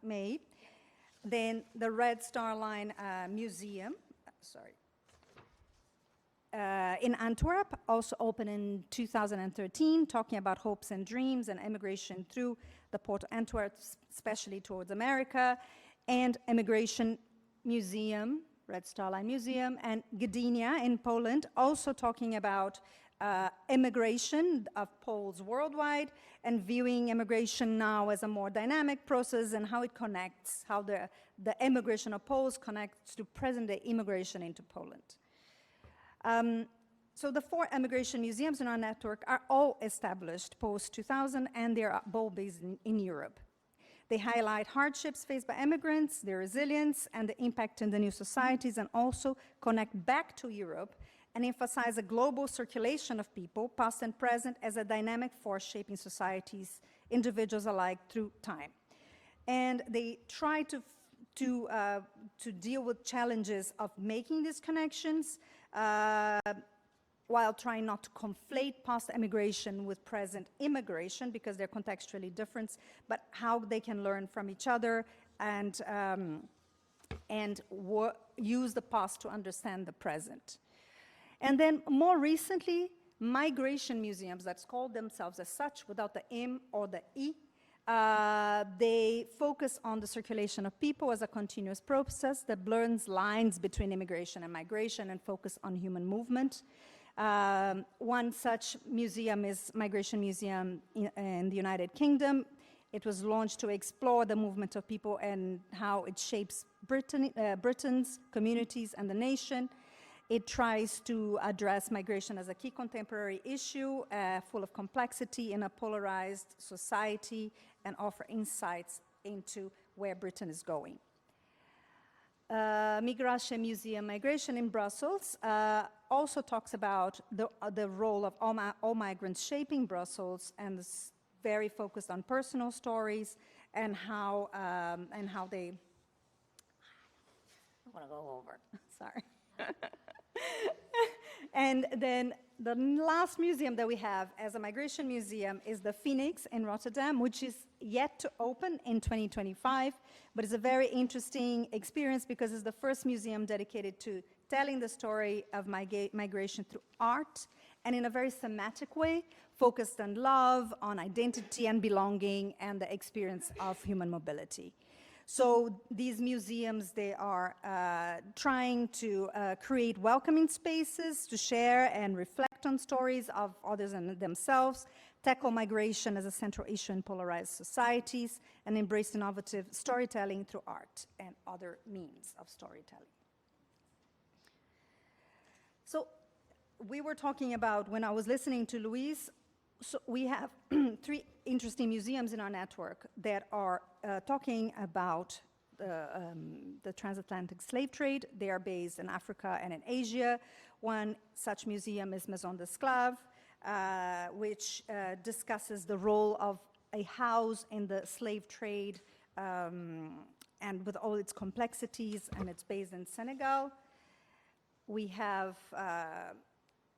May. Then the Red Star Line Museum, in Antwerp, also opened in 2013, talking about hopes and dreams and immigration through the port of Antwerp, especially towards America, and Immigration Museum, Red Star Line Museum, and Gdynia in Poland, also talking about immigration of Poles worldwide and viewing immigration now as a more dynamic process and how it connects, how the immigration of Poles connects to present-day immigration into Poland. So the 4 immigration museums in our network are all established post-2000, and they are all based in Europe. They highlight hardships faced by immigrants, their resilience, and the impact in the new societies, and also connect back to Europe and emphasize a global circulation of people, past and present, as a dynamic force shaping societies, individuals alike, through time. And they try to deal with challenges of making these connections, while trying not to conflate past immigration with present immigration, because they're contextually different, but how they can learn from each other and use the past to understand the present. And then more recently, migration museums, that's called themselves as such, without the M or the E, they focus on the circulation of people as a continuous process that blurs lines between immigration and migration and focus on human movement. One such museum is Migration Museum in the United Kingdom. It was launched to explore the movement of people and how it shapes Britain's communities and the nation. It tries to address migration as a key contemporary issue, full of complexity in a polarized society, and offer insights into where Britain is going. Migration Migration in Brussels also talks about the role of all migrants shaping Brussels, and is very focused on personal stories and how they. I want to go over. Sorry. And then the last museum that we have as a migration museum is the Phoenix in Rotterdam, which is yet to open in 2025, but it's a very interesting experience because it's the first museum dedicated to telling the story of migration through art, and in a very thematic way, focused on love, on identity and belonging, and the experience of human mobility. So these museums, they are trying to create welcoming spaces to share and reflect on stories of others and themselves, tackle migration as a central issue in polarized societies, and embrace innovative storytelling through art and other means of storytelling. So we were talking about, when I was listening to Luis, so we have 3 interesting museums in our network that are talking about the transatlantic slave trade. They are based in Africa and in Asia. One such museum is Maison d'Esclaves, which discusses the role of a house in the slave trade and with all its complexities, and it's based in Senegal. We have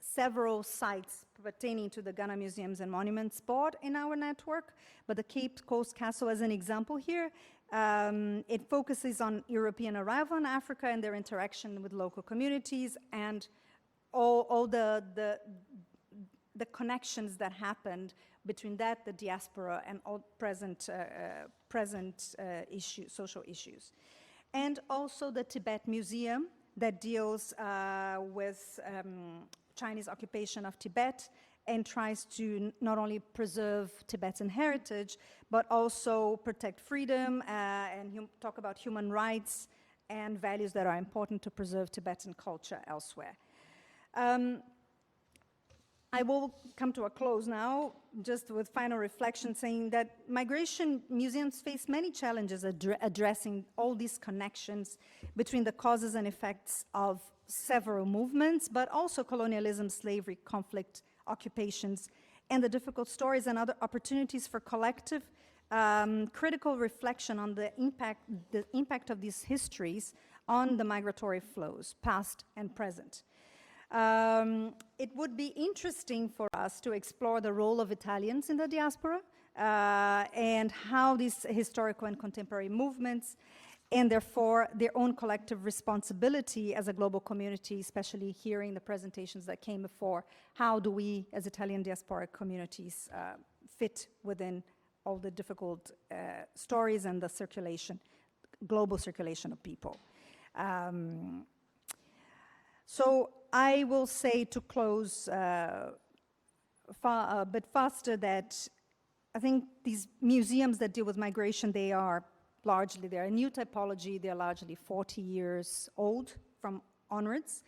several sites pertaining to the Ghana Museums and Monuments Board in our network, but the Cape Coast Castle as an example here, it focuses on European arrival in Africa and their interaction with local communities and all the connections that happened between that, the diaspora, and all present social issues. And also the Tibet Museum that deals with Chinese occupation of Tibet and tries to not only preserve Tibetan heritage, but also protect freedom and talk about human rights and values that are important to preserve Tibetan culture elsewhere. I will come to a close now, just with final reflection, saying that migration museums face many challenges addressing all these connections between the causes and effects of several movements, but also colonialism, slavery, conflict, occupations, and the difficult stories and other opportunities for collective critical reflection on the impact of these histories on the migratory flows, past and present. It would be interesting for us to explore the role of Italians in the diaspora and how these historical and contemporary movements and therefore their own collective responsibility as a global community, especially hearing the presentations that came before, how do we as Italian diasporic communities fit within all the difficult stories and the circulation, global circulation of people. So I will say to close a bit faster that I think these museums that deal with migration, they're a new typology, they're largely 40 years old from onwards.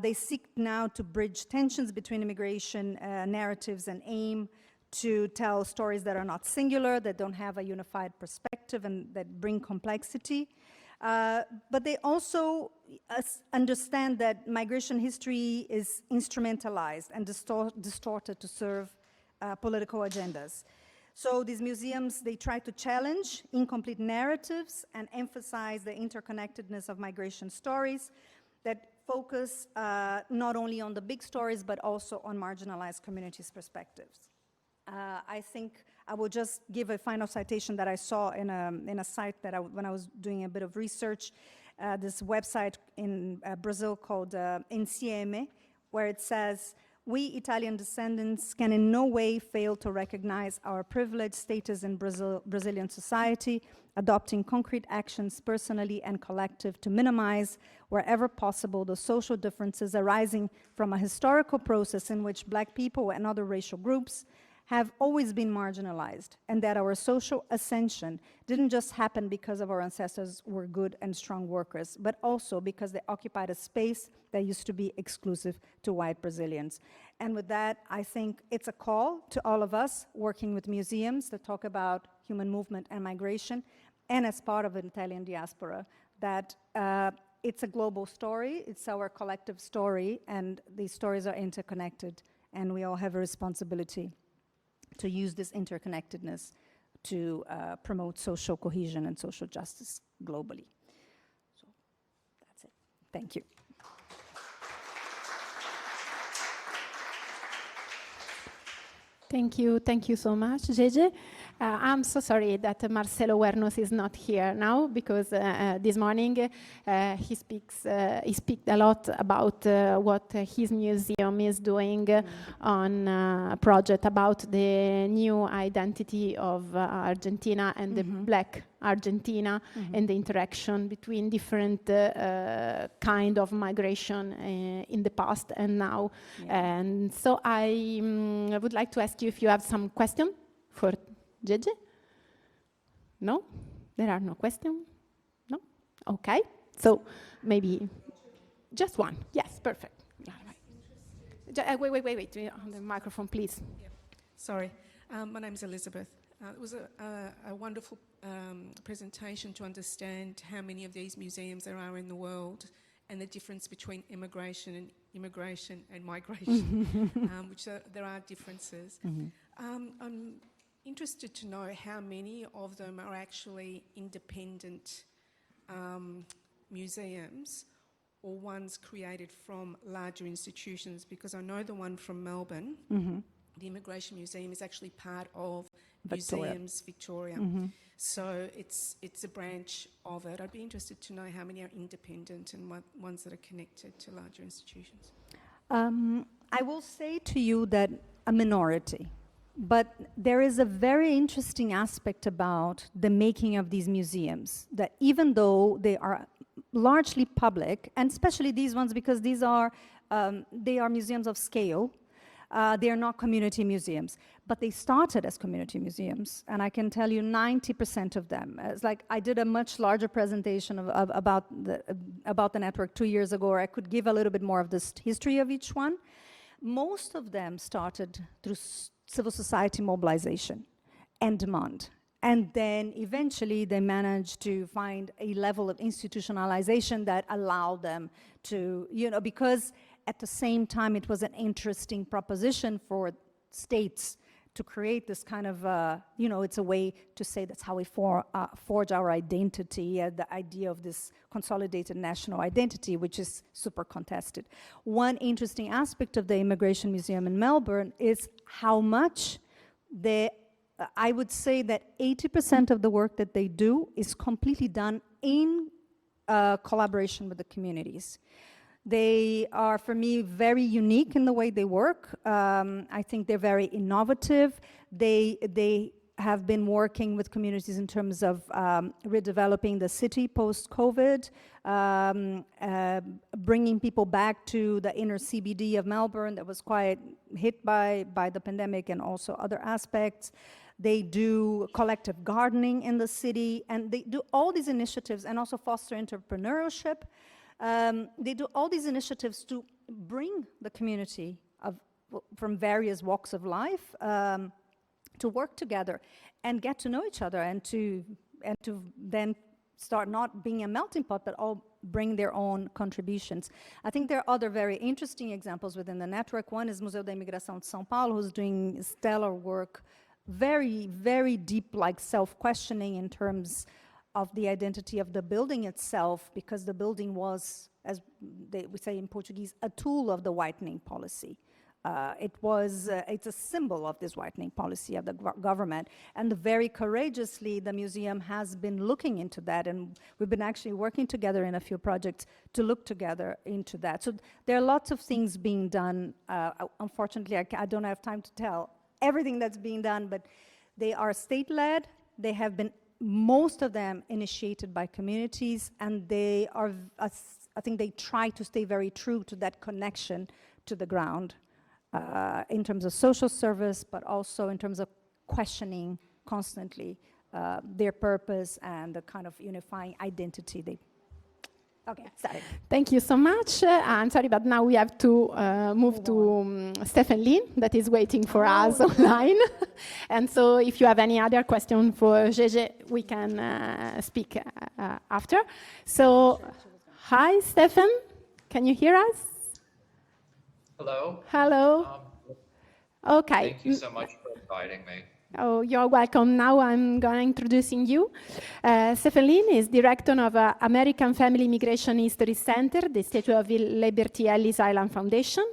They seek now to bridge tensions between immigration narratives and aim to tell stories that are not singular, that don't have a unified perspective and that bring complexity. But they also understand that migration history is instrumentalized and distorted to serve political agendas. So these museums, they try to challenge incomplete narratives and emphasize the interconnectedness of migration stories that focus not only on the big stories, but also on marginalized communities' perspectives. I think I will just give a final citation that I saw in a site that when I was doing a bit of research, this website in Brazil called Insieme, where it says, "We Italian descendants can in no way fail to recognize our privileged status in Brazilian society, adopting concrete actions personally and collective to minimize, wherever possible, the social differences arising from a historical process in which Black people and other racial groups have always been marginalized, and that our social ascension didn't just happen because of our ancestors were good and strong workers, but also because they occupied a space that used to be exclusive to white Brazilians." And with that, I think it's a call to all of us working with museums to talk about human movement and migration, and as part of an Italian diaspora, that it's a global story, it's our collective story, and these stories are interconnected, and we all have a responsibility to use this interconnectedness to promote social cohesion and social justice globally. So that's it. Thank you. Thank you so much, Gegê. I'm so sorry that Marcelo Huernos is not here now, because this morning he speaks a lot about what his museum is doing on a project about the new identity of Argentina and the Black Argentina and the interaction between different kind of migration in the past and now. And so I would like to ask you if you have some question for Gegê? No? There are no questions? No? Okay. So maybe just one. Yes, perfect. Wait. On the microphone, please. Yeah. Sorry. My name is Elizabeth. It was a wonderful presentation to understand how many of these museums there are in the world and the difference between immigration and migration, which there are differences. I'm interested to know how many of them are actually independent museums or ones created from larger institutions, because I know the one from Melbourne, the Immigration Museum, is actually part of Museums Victoria. So it's a branch of it. I'd be interested to know how many are independent and ones that are connected to larger institutions. I will say to you that a minority, but there is a very interesting aspect about the making of these museums, that even though they are largely public, and especially these ones because these are they are museums of scale, They are not community museums, but they started as community museums. And I can tell you 90% of them. It's like I did a much larger presentation about the network 2 years ago, or I could give a little bit more of this history of each one. Most of them started through civil society mobilization and demand. And then eventually they managed to find a level of institutionalization that allowed them to, because at the same time it was an interesting proposition for states to create this kind of, it's a way to say that's how we forge our identity, the idea of this consolidated national identity, which is super contested. One interesting aspect of the Immigration Museum in Melbourne is how much I would say that 80% of the work that they do is completely done in collaboration with the communities. They are, for me, very unique in the way they work. I think they're very innovative. They have been working with communities in terms of redeveloping the city post-COVID, bringing people back to the inner CBD of Melbourne that was quite hit by the pandemic and also other aspects. They do collective gardening in the city, and they do all these initiatives and also foster entrepreneurship. They do all these initiatives to bring the community from various walks of life to work together and get to know each other, and to then start not being a melting pot, but all bring their own contributions. I think there are other very interesting examples within the network. One is Museu da Imigração de São Paulo, who's doing stellar work, very, very deep, like self-questioning in terms of the identity of the building itself, because the building was, as we say in Portuguese, a tool of the whitening policy. It's a symbol of this whitening policy of the government, and very courageously the museum has been looking into that, and we've been actually working together in a few projects to look together into that. So there are lots of things being done. Unfortunately, I don't have time to tell everything that's being done, but they are state-led. They have been, most of them, initiated by communities, and they are, I think they try to stay very true to that connection to the ground in terms of social service, but also in terms of questioning constantly their purpose and the kind of unifying identity they. Okay, sorry. Thank you so much. I'm sorry, but now we have to move to Stephen Lin, that is waiting for us online. And so if you have any other question for Gegê, we can speak after. So, hi, Stephen. Can you hear us? Hello. Hello. Okay. Thank you so much for inviting me. Oh, you're welcome. Now I'm going to introducing you. Stephen Lin is director of American Family Migration History Center, the Statue of Liberty Ellis Island Foundation.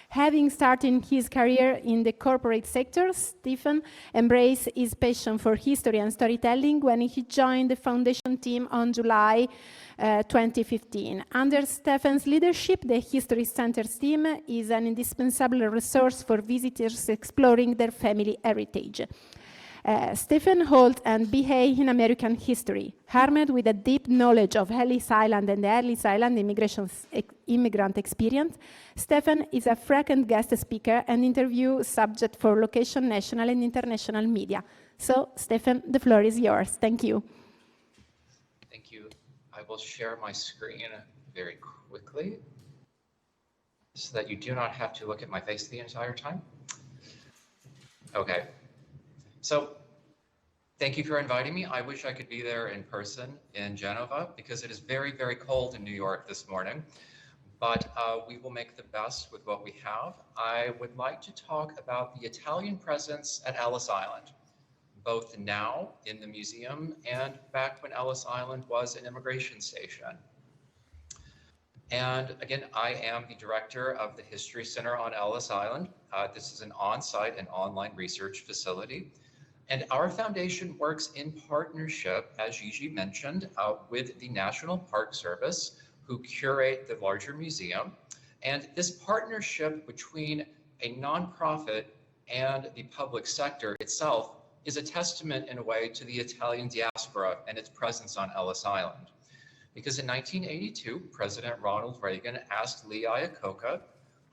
Having started his career in the corporate sector, Stephen embraced his passion for history and storytelling when he joined the foundation team on July 2015. Under Stephen's leadership, the History Center's team is an indispensable resource for visitors exploring their family heritage. Stephen holds a BA in American history. Armed with a deep knowledge of Ellis Island and the Ellis Island immigrant experience, Stephen is a frequent guest speaker and interview subject for location, national and international media. So, Stephen, the floor is yours. Thank you. Thank you. I will share my screen very quickly so that you do not have to look at my face the entire time. Okay. So, thank you for inviting me. I wish I could be there in person in Genova because it is very, very cold in New York this morning, but we will make the best with what we have. I would like to talk about the Italian presence at Ellis Island, both now in the museum and back when Ellis Island was an immigration station. And again, I am the director of the History Center on Ellis Island. This is an on-site and online research facility. And our foundation works in partnership, as Gegê mentioned, with the National Park Service, who curate the larger museum. And this partnership between a nonprofit and the public sector itself is a testament in a way to the Italian diaspora and its presence on Ellis Island. Because in 1982, President Ronald Reagan asked Lee Iacocca,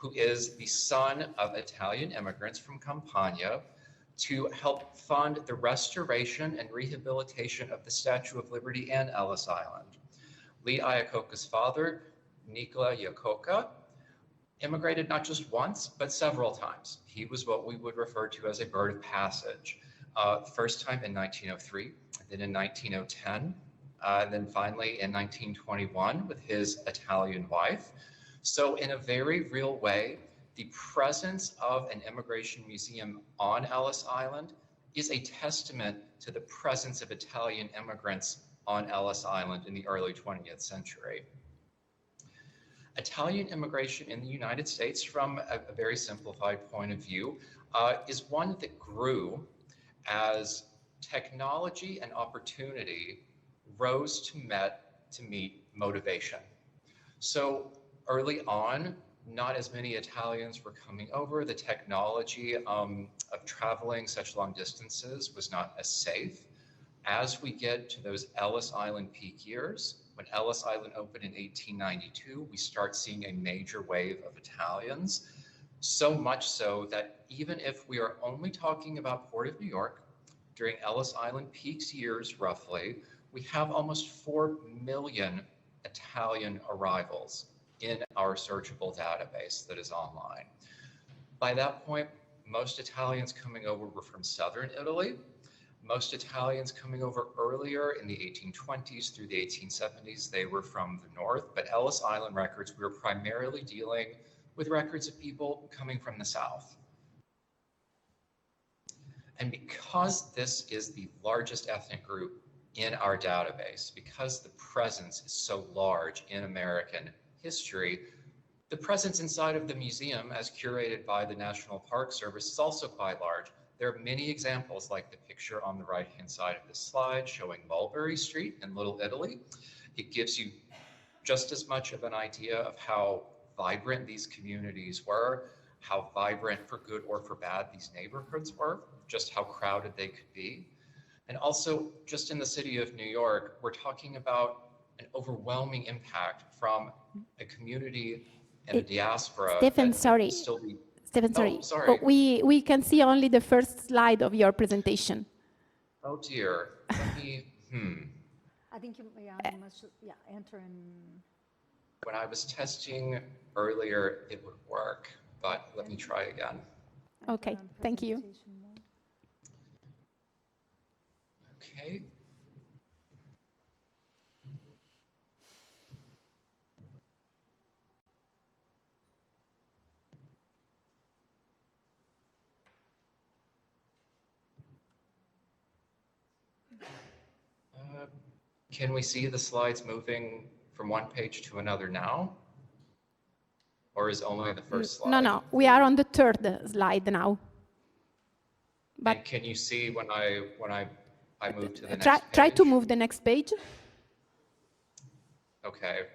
who is the son of Italian immigrants from Campania, to help fund the restoration and rehabilitation of the Statue of Liberty and Ellis Island. Lee Iacocca's father, Nicola Iacocca, immigrated not just once, but several times. He was what we would refer to as a bird of passage. First time in 1903, then in 1910, and then finally in 1921 with his Italian wife. So in a very real way, the presence of an immigration museum on Ellis Island is a testament to the presence of Italian immigrants on Ellis Island in the early 20th century. Italian immigration in the United States, from a very simplified point of view, is one that grew as technology and opportunity rose to meet motivation. So early on, not as many Italians were coming over. The technology of traveling such long distances was not as safe. As we get to those Ellis Island peak years, when Ellis Island opened in 1892, we start seeing a major wave of Italians, so much so that even if we are only talking about Port of New York, during Ellis Island peaks years roughly, we have almost 4 million Italian arrivals in our searchable database that is online. By that point, most Italians coming over were from southern Italy. Most Italians coming over earlier in the 1820s through the 1870s, they were from the north, but Ellis Island records, we were primarily dealing with records of people coming from the south. And because this is the largest ethnic group in our database, because the presence is so large in American history, the presence inside of the museum, as curated by the National Park Service, is also quite large. There are many examples like the picture on the right-hand side of this slide showing Mulberry Street in Little Italy. It gives you just as much of an idea of how vibrant these communities were, how vibrant for good or for bad these neighborhoods were, just how crowded they could be. And also, just in the city of New York, we're talking about an overwhelming impact from a community and a diaspora. Stephen, sorry. Stephen, sorry. Oh, sorry. We can see only the first slide of your presentation. Oh dear. Let me, I think you must enter in. When I was testing earlier, it would work, but let me try again. Okay, thank you. Okay. Can we see the slides moving from one page to another now? Or is only the first slide? No, we are on the third slide now. But and can you see when I move to the next page? Try to move the next page. Okay.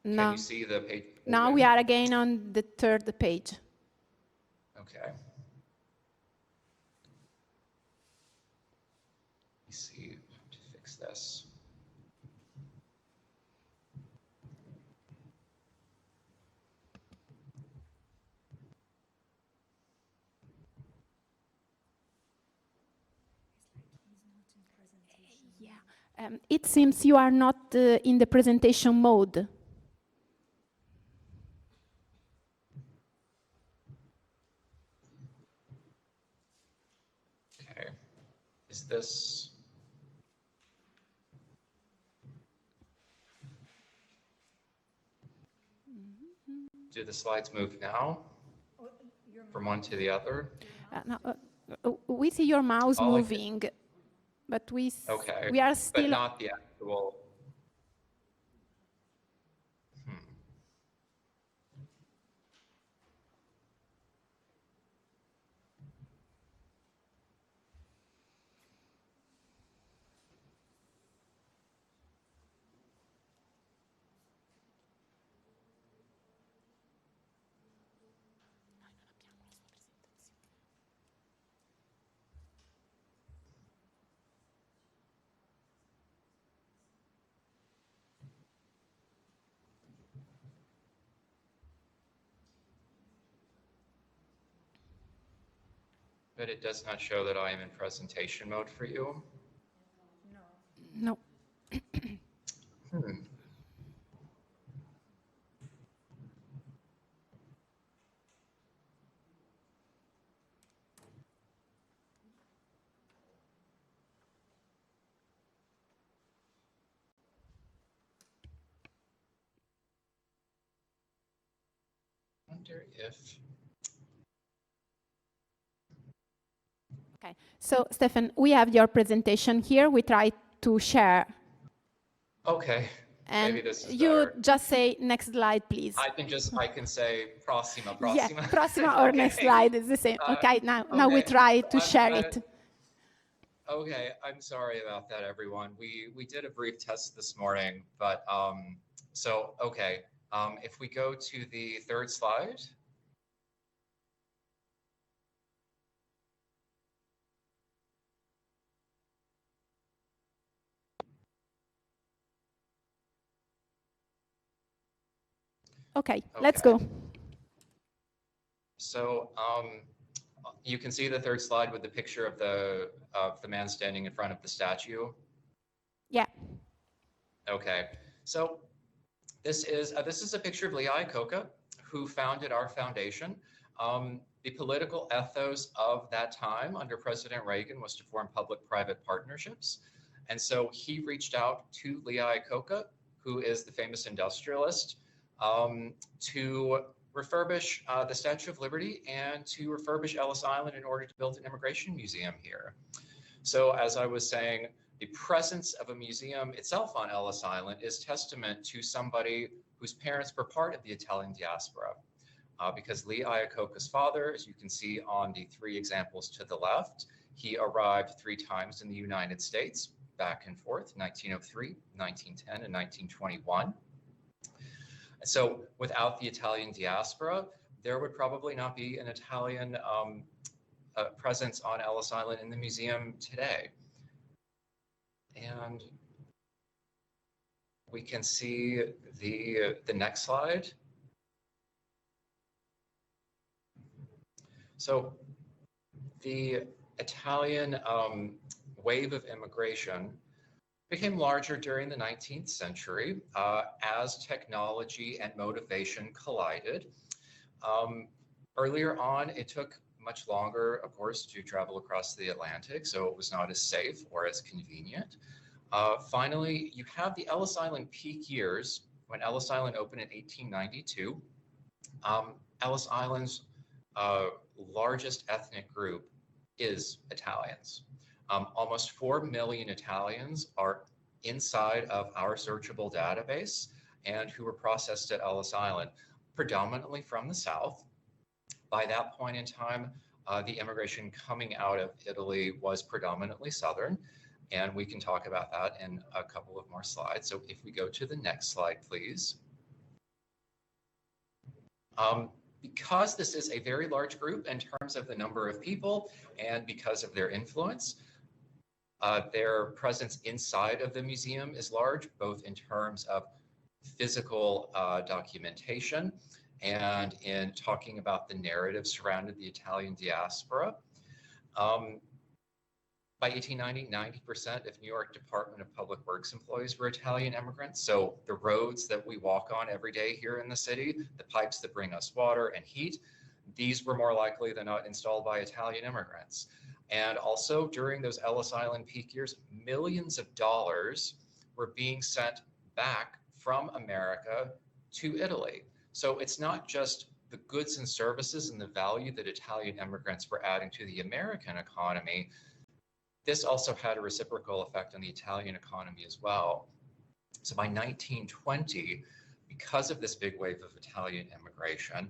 No. Can you see the page? Now we are again on the third page. Okay. Let me see how to fix this. It seems you are not in the presentation mode. Okay. Is this? Do the slides move now? From one to the other? We see your mouse moving. But we are still... But not the actual... but it does not show that I am in presentation mode for you. No. Wonder if... Okay, so Stefan, we have your presentation here. We try to share. Okay, And maybe this is you better. just say next slide, please. I can say prossima. Yeah, prossima or next slide is the same. Okay, now we try to share it. Okay, I'm sorry about that, everyone. We did a brief test this morning, but if we go to the third slide. Okay, let's go. So you can see the third slide with the picture of the man standing in front of the statue. Yeah. Okay, so this is a picture of Lee Iacocca, who founded our foundation. The political ethos of that time under President Reagan was to form public-private partnerships. And so he reached out to Lee Iacocca, who is the famous industrialist, to refurbish the Statue of Liberty and to refurbish Ellis Island in order to build an immigration museum here. So as I was saying, the presence of a museum itself on Ellis Island is testament to somebody whose parents were part of the Italian diaspora. Because Lee Iacocca's father, as you can see on the three examples to the left, he arrived 3 times in the United States, back and forth, 1903, 1910, and 1921. So without the Italian diaspora, there would probably not be an Italian presence on Ellis Island in the museum today. And we can see the next slide. So the Italian wave of immigration became larger during the 19th century as technology and motivation collided. Earlier on, it took much longer, of course, to travel across the Atlantic, so it was not as safe or as convenient. Finally, you have the Ellis Island peak years, when Ellis Island opened in 1892. Ellis Island's largest ethnic group is Italians. Almost 4 million Italians are inside of our searchable database and who were processed at Ellis Island, predominantly from the South. By that point in time, the immigration coming out of Italy was predominantly Southern, and we can talk about that in a couple of more slides. So if we go to the next slide, please. Because this is a very large group in terms of the number of people and because of their influence, their presence inside of the museum is large, both in terms of physical documentation and in talking about the narrative surrounding the Italian diaspora. By 1890, 90% of New York Department of Public Works employees were Italian immigrants. So the roads that we walk on every day here in the city, the pipes that bring us water and heat, these were more likely than not installed by Italian immigrants. And also during those Ellis Island peak years, millions of dollars were being sent back from America to Italy. So it's not just the goods and services and the value that Italian immigrants were adding to the American economy. This also had a reciprocal effect on the Italian economy as well. So by 1920, because of this big wave of Italian immigration,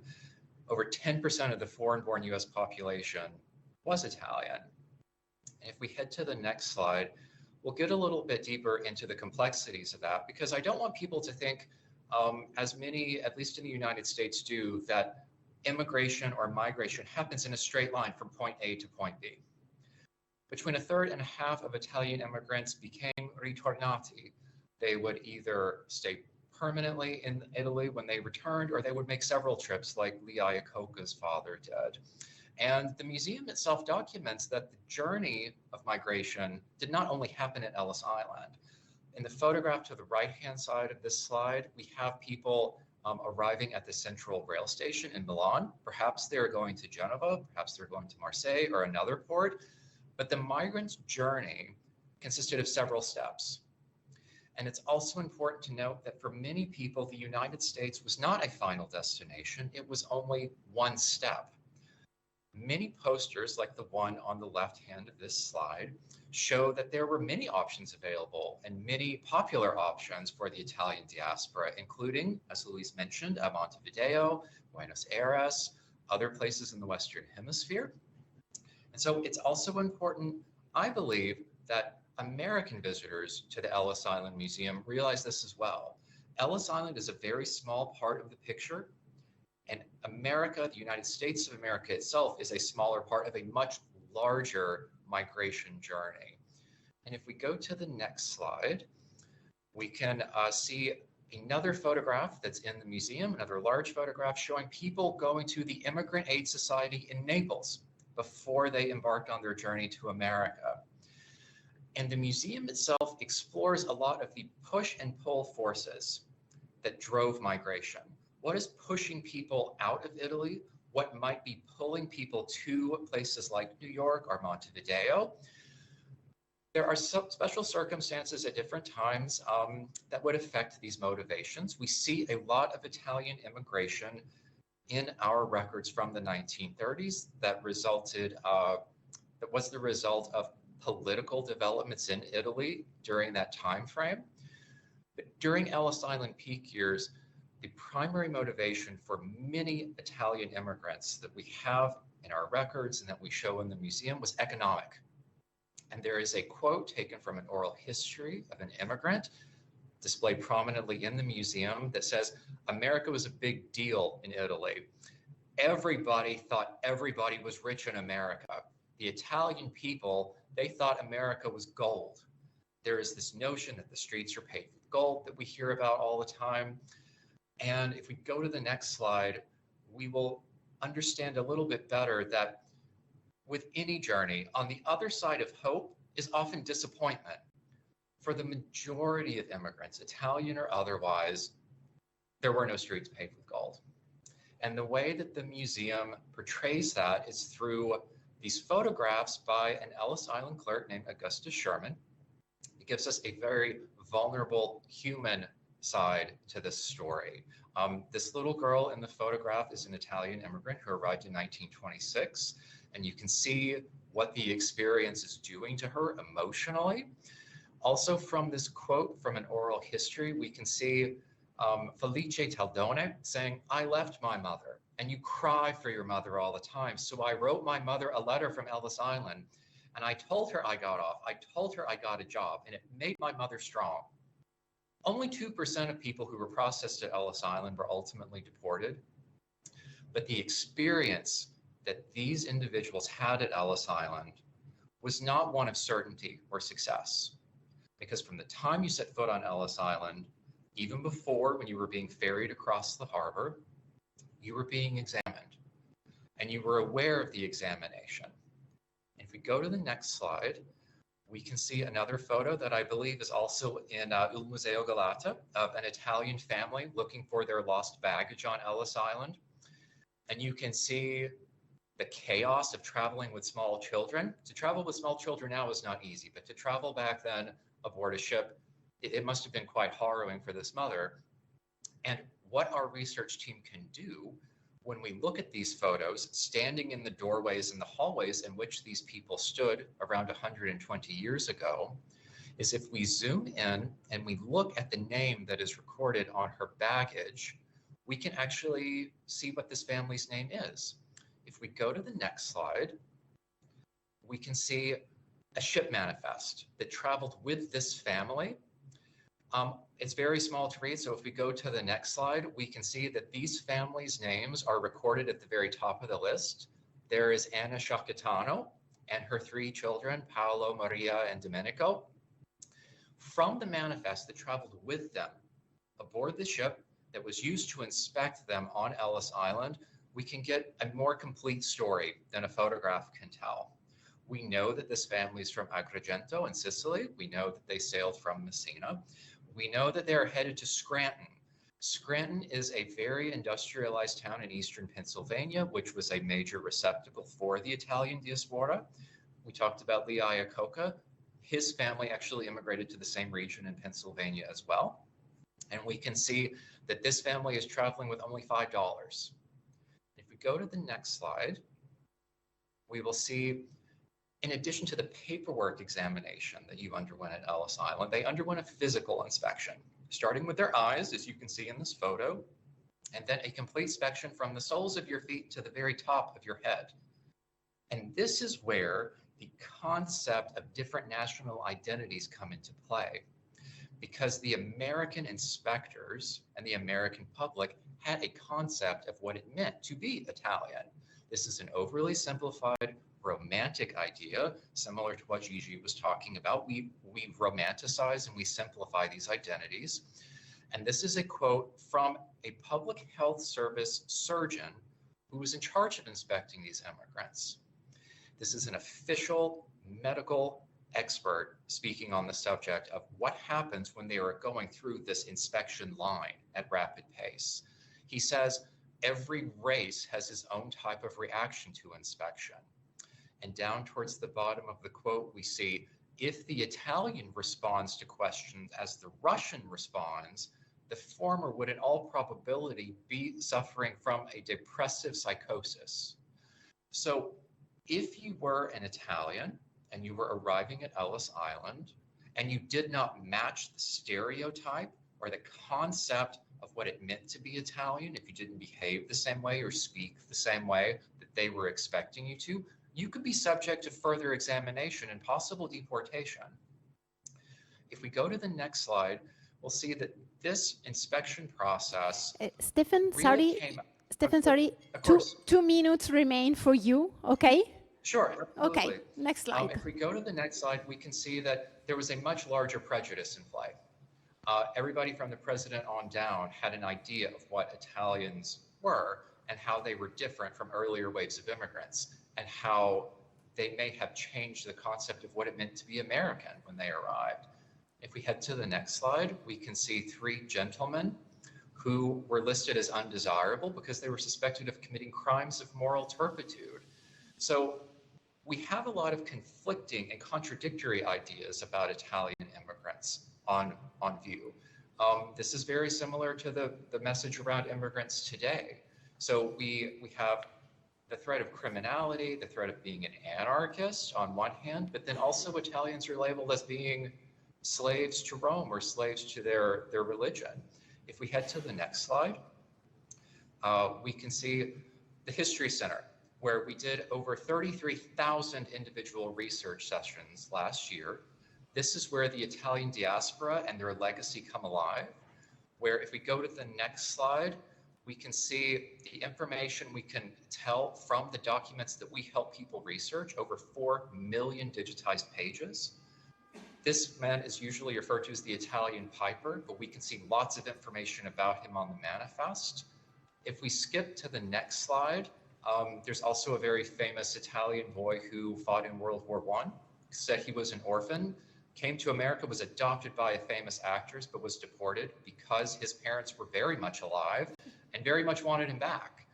over 10% of the foreign-born US population was Italian. And if we head to the next slide, we'll get a little bit deeper into the complexities of that, because I don't want people to think, as many, at least in the United States, do, that immigration or migration happens in a straight line from point A to point B. Between 1/3 and 1/2 of Italian immigrants became ritornati. They would either stay permanently in Italy when they returned, or they would make several trips like Lee Iacocca's father did. And the museum itself documents that the journey of migration did not only happen at Ellis Island. In the photograph to the right-hand side of this slide, we have people arriving at the central rail station in Milan. Perhaps they're going to Genova, perhaps they're going to Marseille or another port. But the migrant's journey consisted of several steps. And it's also important to note that for many people, the United States was not a final destination. It was only one step. Many posters, like the one on the left hand of this slide, show that there were many options available and many popular options for the Italian diaspora, including, as Luis mentioned, Montevideo, Buenos Aires, other places in the Western Hemisphere. And so it's also important, I believe, that American visitors to the Ellis Island Museum realize this as well. Ellis Island is a very small part of the picture, and America, the United States of America itself, is a smaller part of a much larger migration journey. And if we go to the next slide, we can see another photograph that's in the museum, another large photograph showing people going to the Immigrant Aid Society in Naples before they embarked on their journey to America. And the museum itself explores a lot of the push and pull forces that drove migration. What is pushing people out of Italy? What might be pulling people to places like New York or Montevideo? There are some special circumstances at different times that would affect these motivations. We see a lot of Italian immigration in our records from the 1930s that was the result of political developments in Italy during that time frame. But during Ellis Island peak years, the primary motivation for many Italian immigrants that we have in our records and that we show in the museum was economic. And there is a quote taken from an oral history of an immigrant displayed prominently in the museum that says, "America was a big deal in Italy. Everybody thought everybody was rich in America. The Italian people, they thought America was gold." There is this notion that the streets are paved with gold that we hear about all the time. And if we go to the next slide, we will understand a little bit better that with any journey, on the other side of hope is often disappointment. For the majority of immigrants, Italian or otherwise, there were no streets paved with gold. And the way that the museum portrays that is through these photographs by an Ellis Island clerk named Augustus Sherman. It gives us a very vulnerable human side to this story. This little girl in the photograph is an Italian immigrant who arrived in 1926, and you can see what the experience is doing to her emotionally. Also from this quote from an oral history, we can see Felice Taldone saying, "I left my mother, and you cry for your mother all the time. So I wrote my mother a letter from Ellis Island, and I told her I got off. I told her I got a job, and it made my mother strong." Only 2% of people who were processed at Ellis Island were ultimately deported. But the experience that these individuals had at Ellis Island was not one of certainty or success. Because from the time you set foot on Ellis Island, even before when you were being ferried across the harbor, you were being examined. And you were aware of the examination. And if we go to the next slide, we can see another photo that I believe is also in Il Museo Galata of an Italian family looking for their lost baggage on Ellis Island. And you can see the chaos of traveling with small children. To travel with small children now is not easy, but to travel back then aboard a ship, it must have been quite harrowing for this mother. And what our research team can do when we look at these photos, standing in the doorways and the hallways in which these people stood around 120 years ago, is if we zoom in and we look at the name that is recorded on her baggage, we can actually see what this family's name is. If we go to the next slide, we can see a ship manifest that traveled with this family. It's very small to read, so if we go to the next slide, we can see that these families' names are recorded at the very top of the list. There is Anna Sciacchettano and her 3 children, Paolo, Maria, and Domenico. From the manifest that traveled with them aboard the ship that was used to inspect them on Ellis Island, we can get a more complete story than a photograph can tell. We know that this family is from Agrigento in Sicily. We know that they sailed from Messina. We know that they're headed to Scranton. Scranton is a very industrialized town in eastern Pennsylvania, which was a major receptacle for the Italian diaspora. We talked about Lee Iacocca. His family actually immigrated to the same region in Pennsylvania as well. And we can see that this family is traveling with only $5. If we go to the next slide, we will see, in addition to the paperwork examination that you underwent at Ellis Island, they underwent a physical inspection, starting with their eyes, as you can see in this photo, and then a complete inspection from the soles of your feet to the very top of your head. And this is where the concept of different national identities come into play, because the American inspectors and the American public had a concept of what it meant to be Italian. This is an overly simplified, romantic idea, similar to what Gegê was talking about. We romanticize and we simplify these identities. And this is a quote from a public health service surgeon who was in charge of inspecting these immigrants. This is an official medical expert speaking on the subject of what happens when they are going through this inspection line at rapid pace. He says, every race has its own type of reaction to inspection. And down towards the bottom of the quote, we see, if the Italian responds to questions as the Russian responds, the former would in all probability be suffering from a depressive psychosis. So if you were an Italian and you were arriving at Ellis Island and you did not match the stereotype or the concept of what it meant to be Italian, if you didn't behave the same way or speak the same way that they were expecting you to, you could be subject to further examination and possible deportation. If we go to the next slide, we'll see that this inspection process Stefan, really sorry, 2 minutes remain for you, okay? Sure, absolutely. Okay, next slide. If we go to the next slide, we can see that there was a much larger prejudice in play. Everybody from the president on down had an idea of what Italians were and how they were different from earlier waves of immigrants, and how they may have changed the concept of what it meant to be American when they arrived. If we head to the next slide, we can see 3 gentlemen who were listed as undesirable because they were suspected of committing crimes of moral turpitude. So we have a lot of conflicting and contradictory ideas about Italian immigrants on view. This is very similar to the message around immigrants today. So we have the threat of criminality, the threat of being an anarchist on one hand, but then also Italians are labeled as being slaves to Rome or slaves to their religion. If we head to the next slide, we can see the History Center, where we did over 33,000 individual research sessions last year. This is where the Italian diaspora and their legacy come alive, where if we go to the next slide, we can see the information we can tell from the documents that we help people research, over 4 million digitized pages. This man is usually referred to as the Italian Piper, but we can see lots of information about him on the manifest. If we skip to the next slide, there's also a very famous Italian boy who fought in World War I, said he was an orphan, came to America, was adopted by a famous actress, but was deported because his parents were very much alive and very much wanted him back.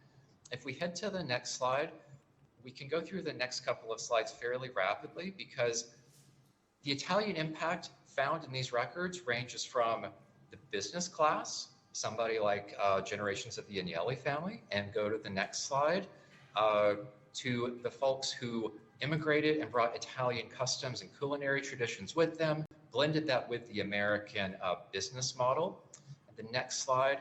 If we head to the next slide, we can go through the next couple of slides fairly rapidly, because the Italian impact found in these records ranges from the business class, somebody like generations of the Agnelli family, and go to the next slide, to the folks who immigrated and brought Italian customs and culinary traditions with them, blended that with the American business model. And the next slide,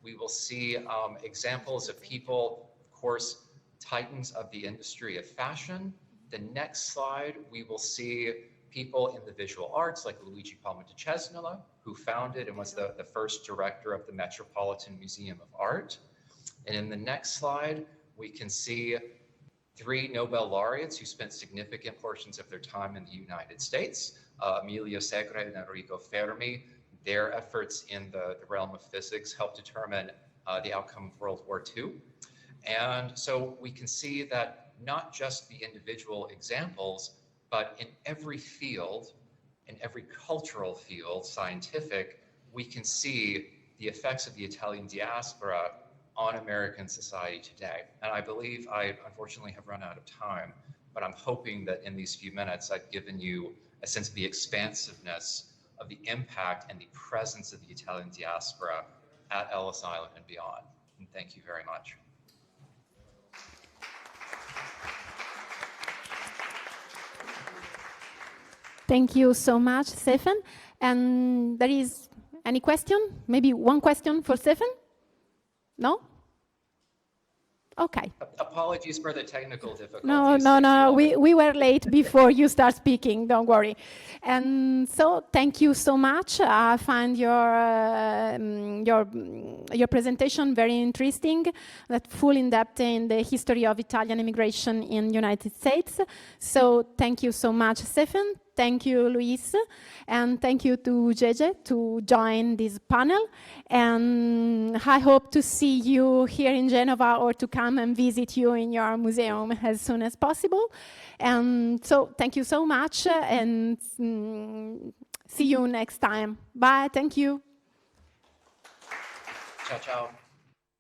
we will see examples of people, of course, titans of the industry of fashion. The next slide, we will see people in the visual arts like Luigi Palma-di-Cesnola, who founded and was the first director of the Metropolitan Museum of Art. And in the next slide, we can see 3 Nobel laureates who spent significant portions of their time in the United States, Emilio Segre and Enrico Fermi. Their efforts in the realm of physics helped determine the outcome of World War II. And so we can see that not just the individual examples, but in every field, in every cultural field, scientific, we can see the effects of the Italian diaspora on American society today. And I believe I unfortunately have run out of time, but I'm hoping that in these few minutes I've given you a sense of the expansiveness of the impact and the presence of the Italian diaspora at Ellis Island and beyond. And thank you very much. Thank you so much, Stefan. And there is any question? Maybe one question for Stefan? No? Okay. Apologies for the technical difficulties. No. We were late before you start speaking. Don't worry. And so, thank you so much. I find your presentation very interesting. That full in depth in the history of Italian immigration in United States. So, thank you so much, Stefan. Thank you, Luis, and thank you to Gegê to join this panel. And I hope to see you here in Genova or to come and visit you in your museum as soon as possible. And so thank you so much, and see you next time. Bye, thank you. Ciao, ciao.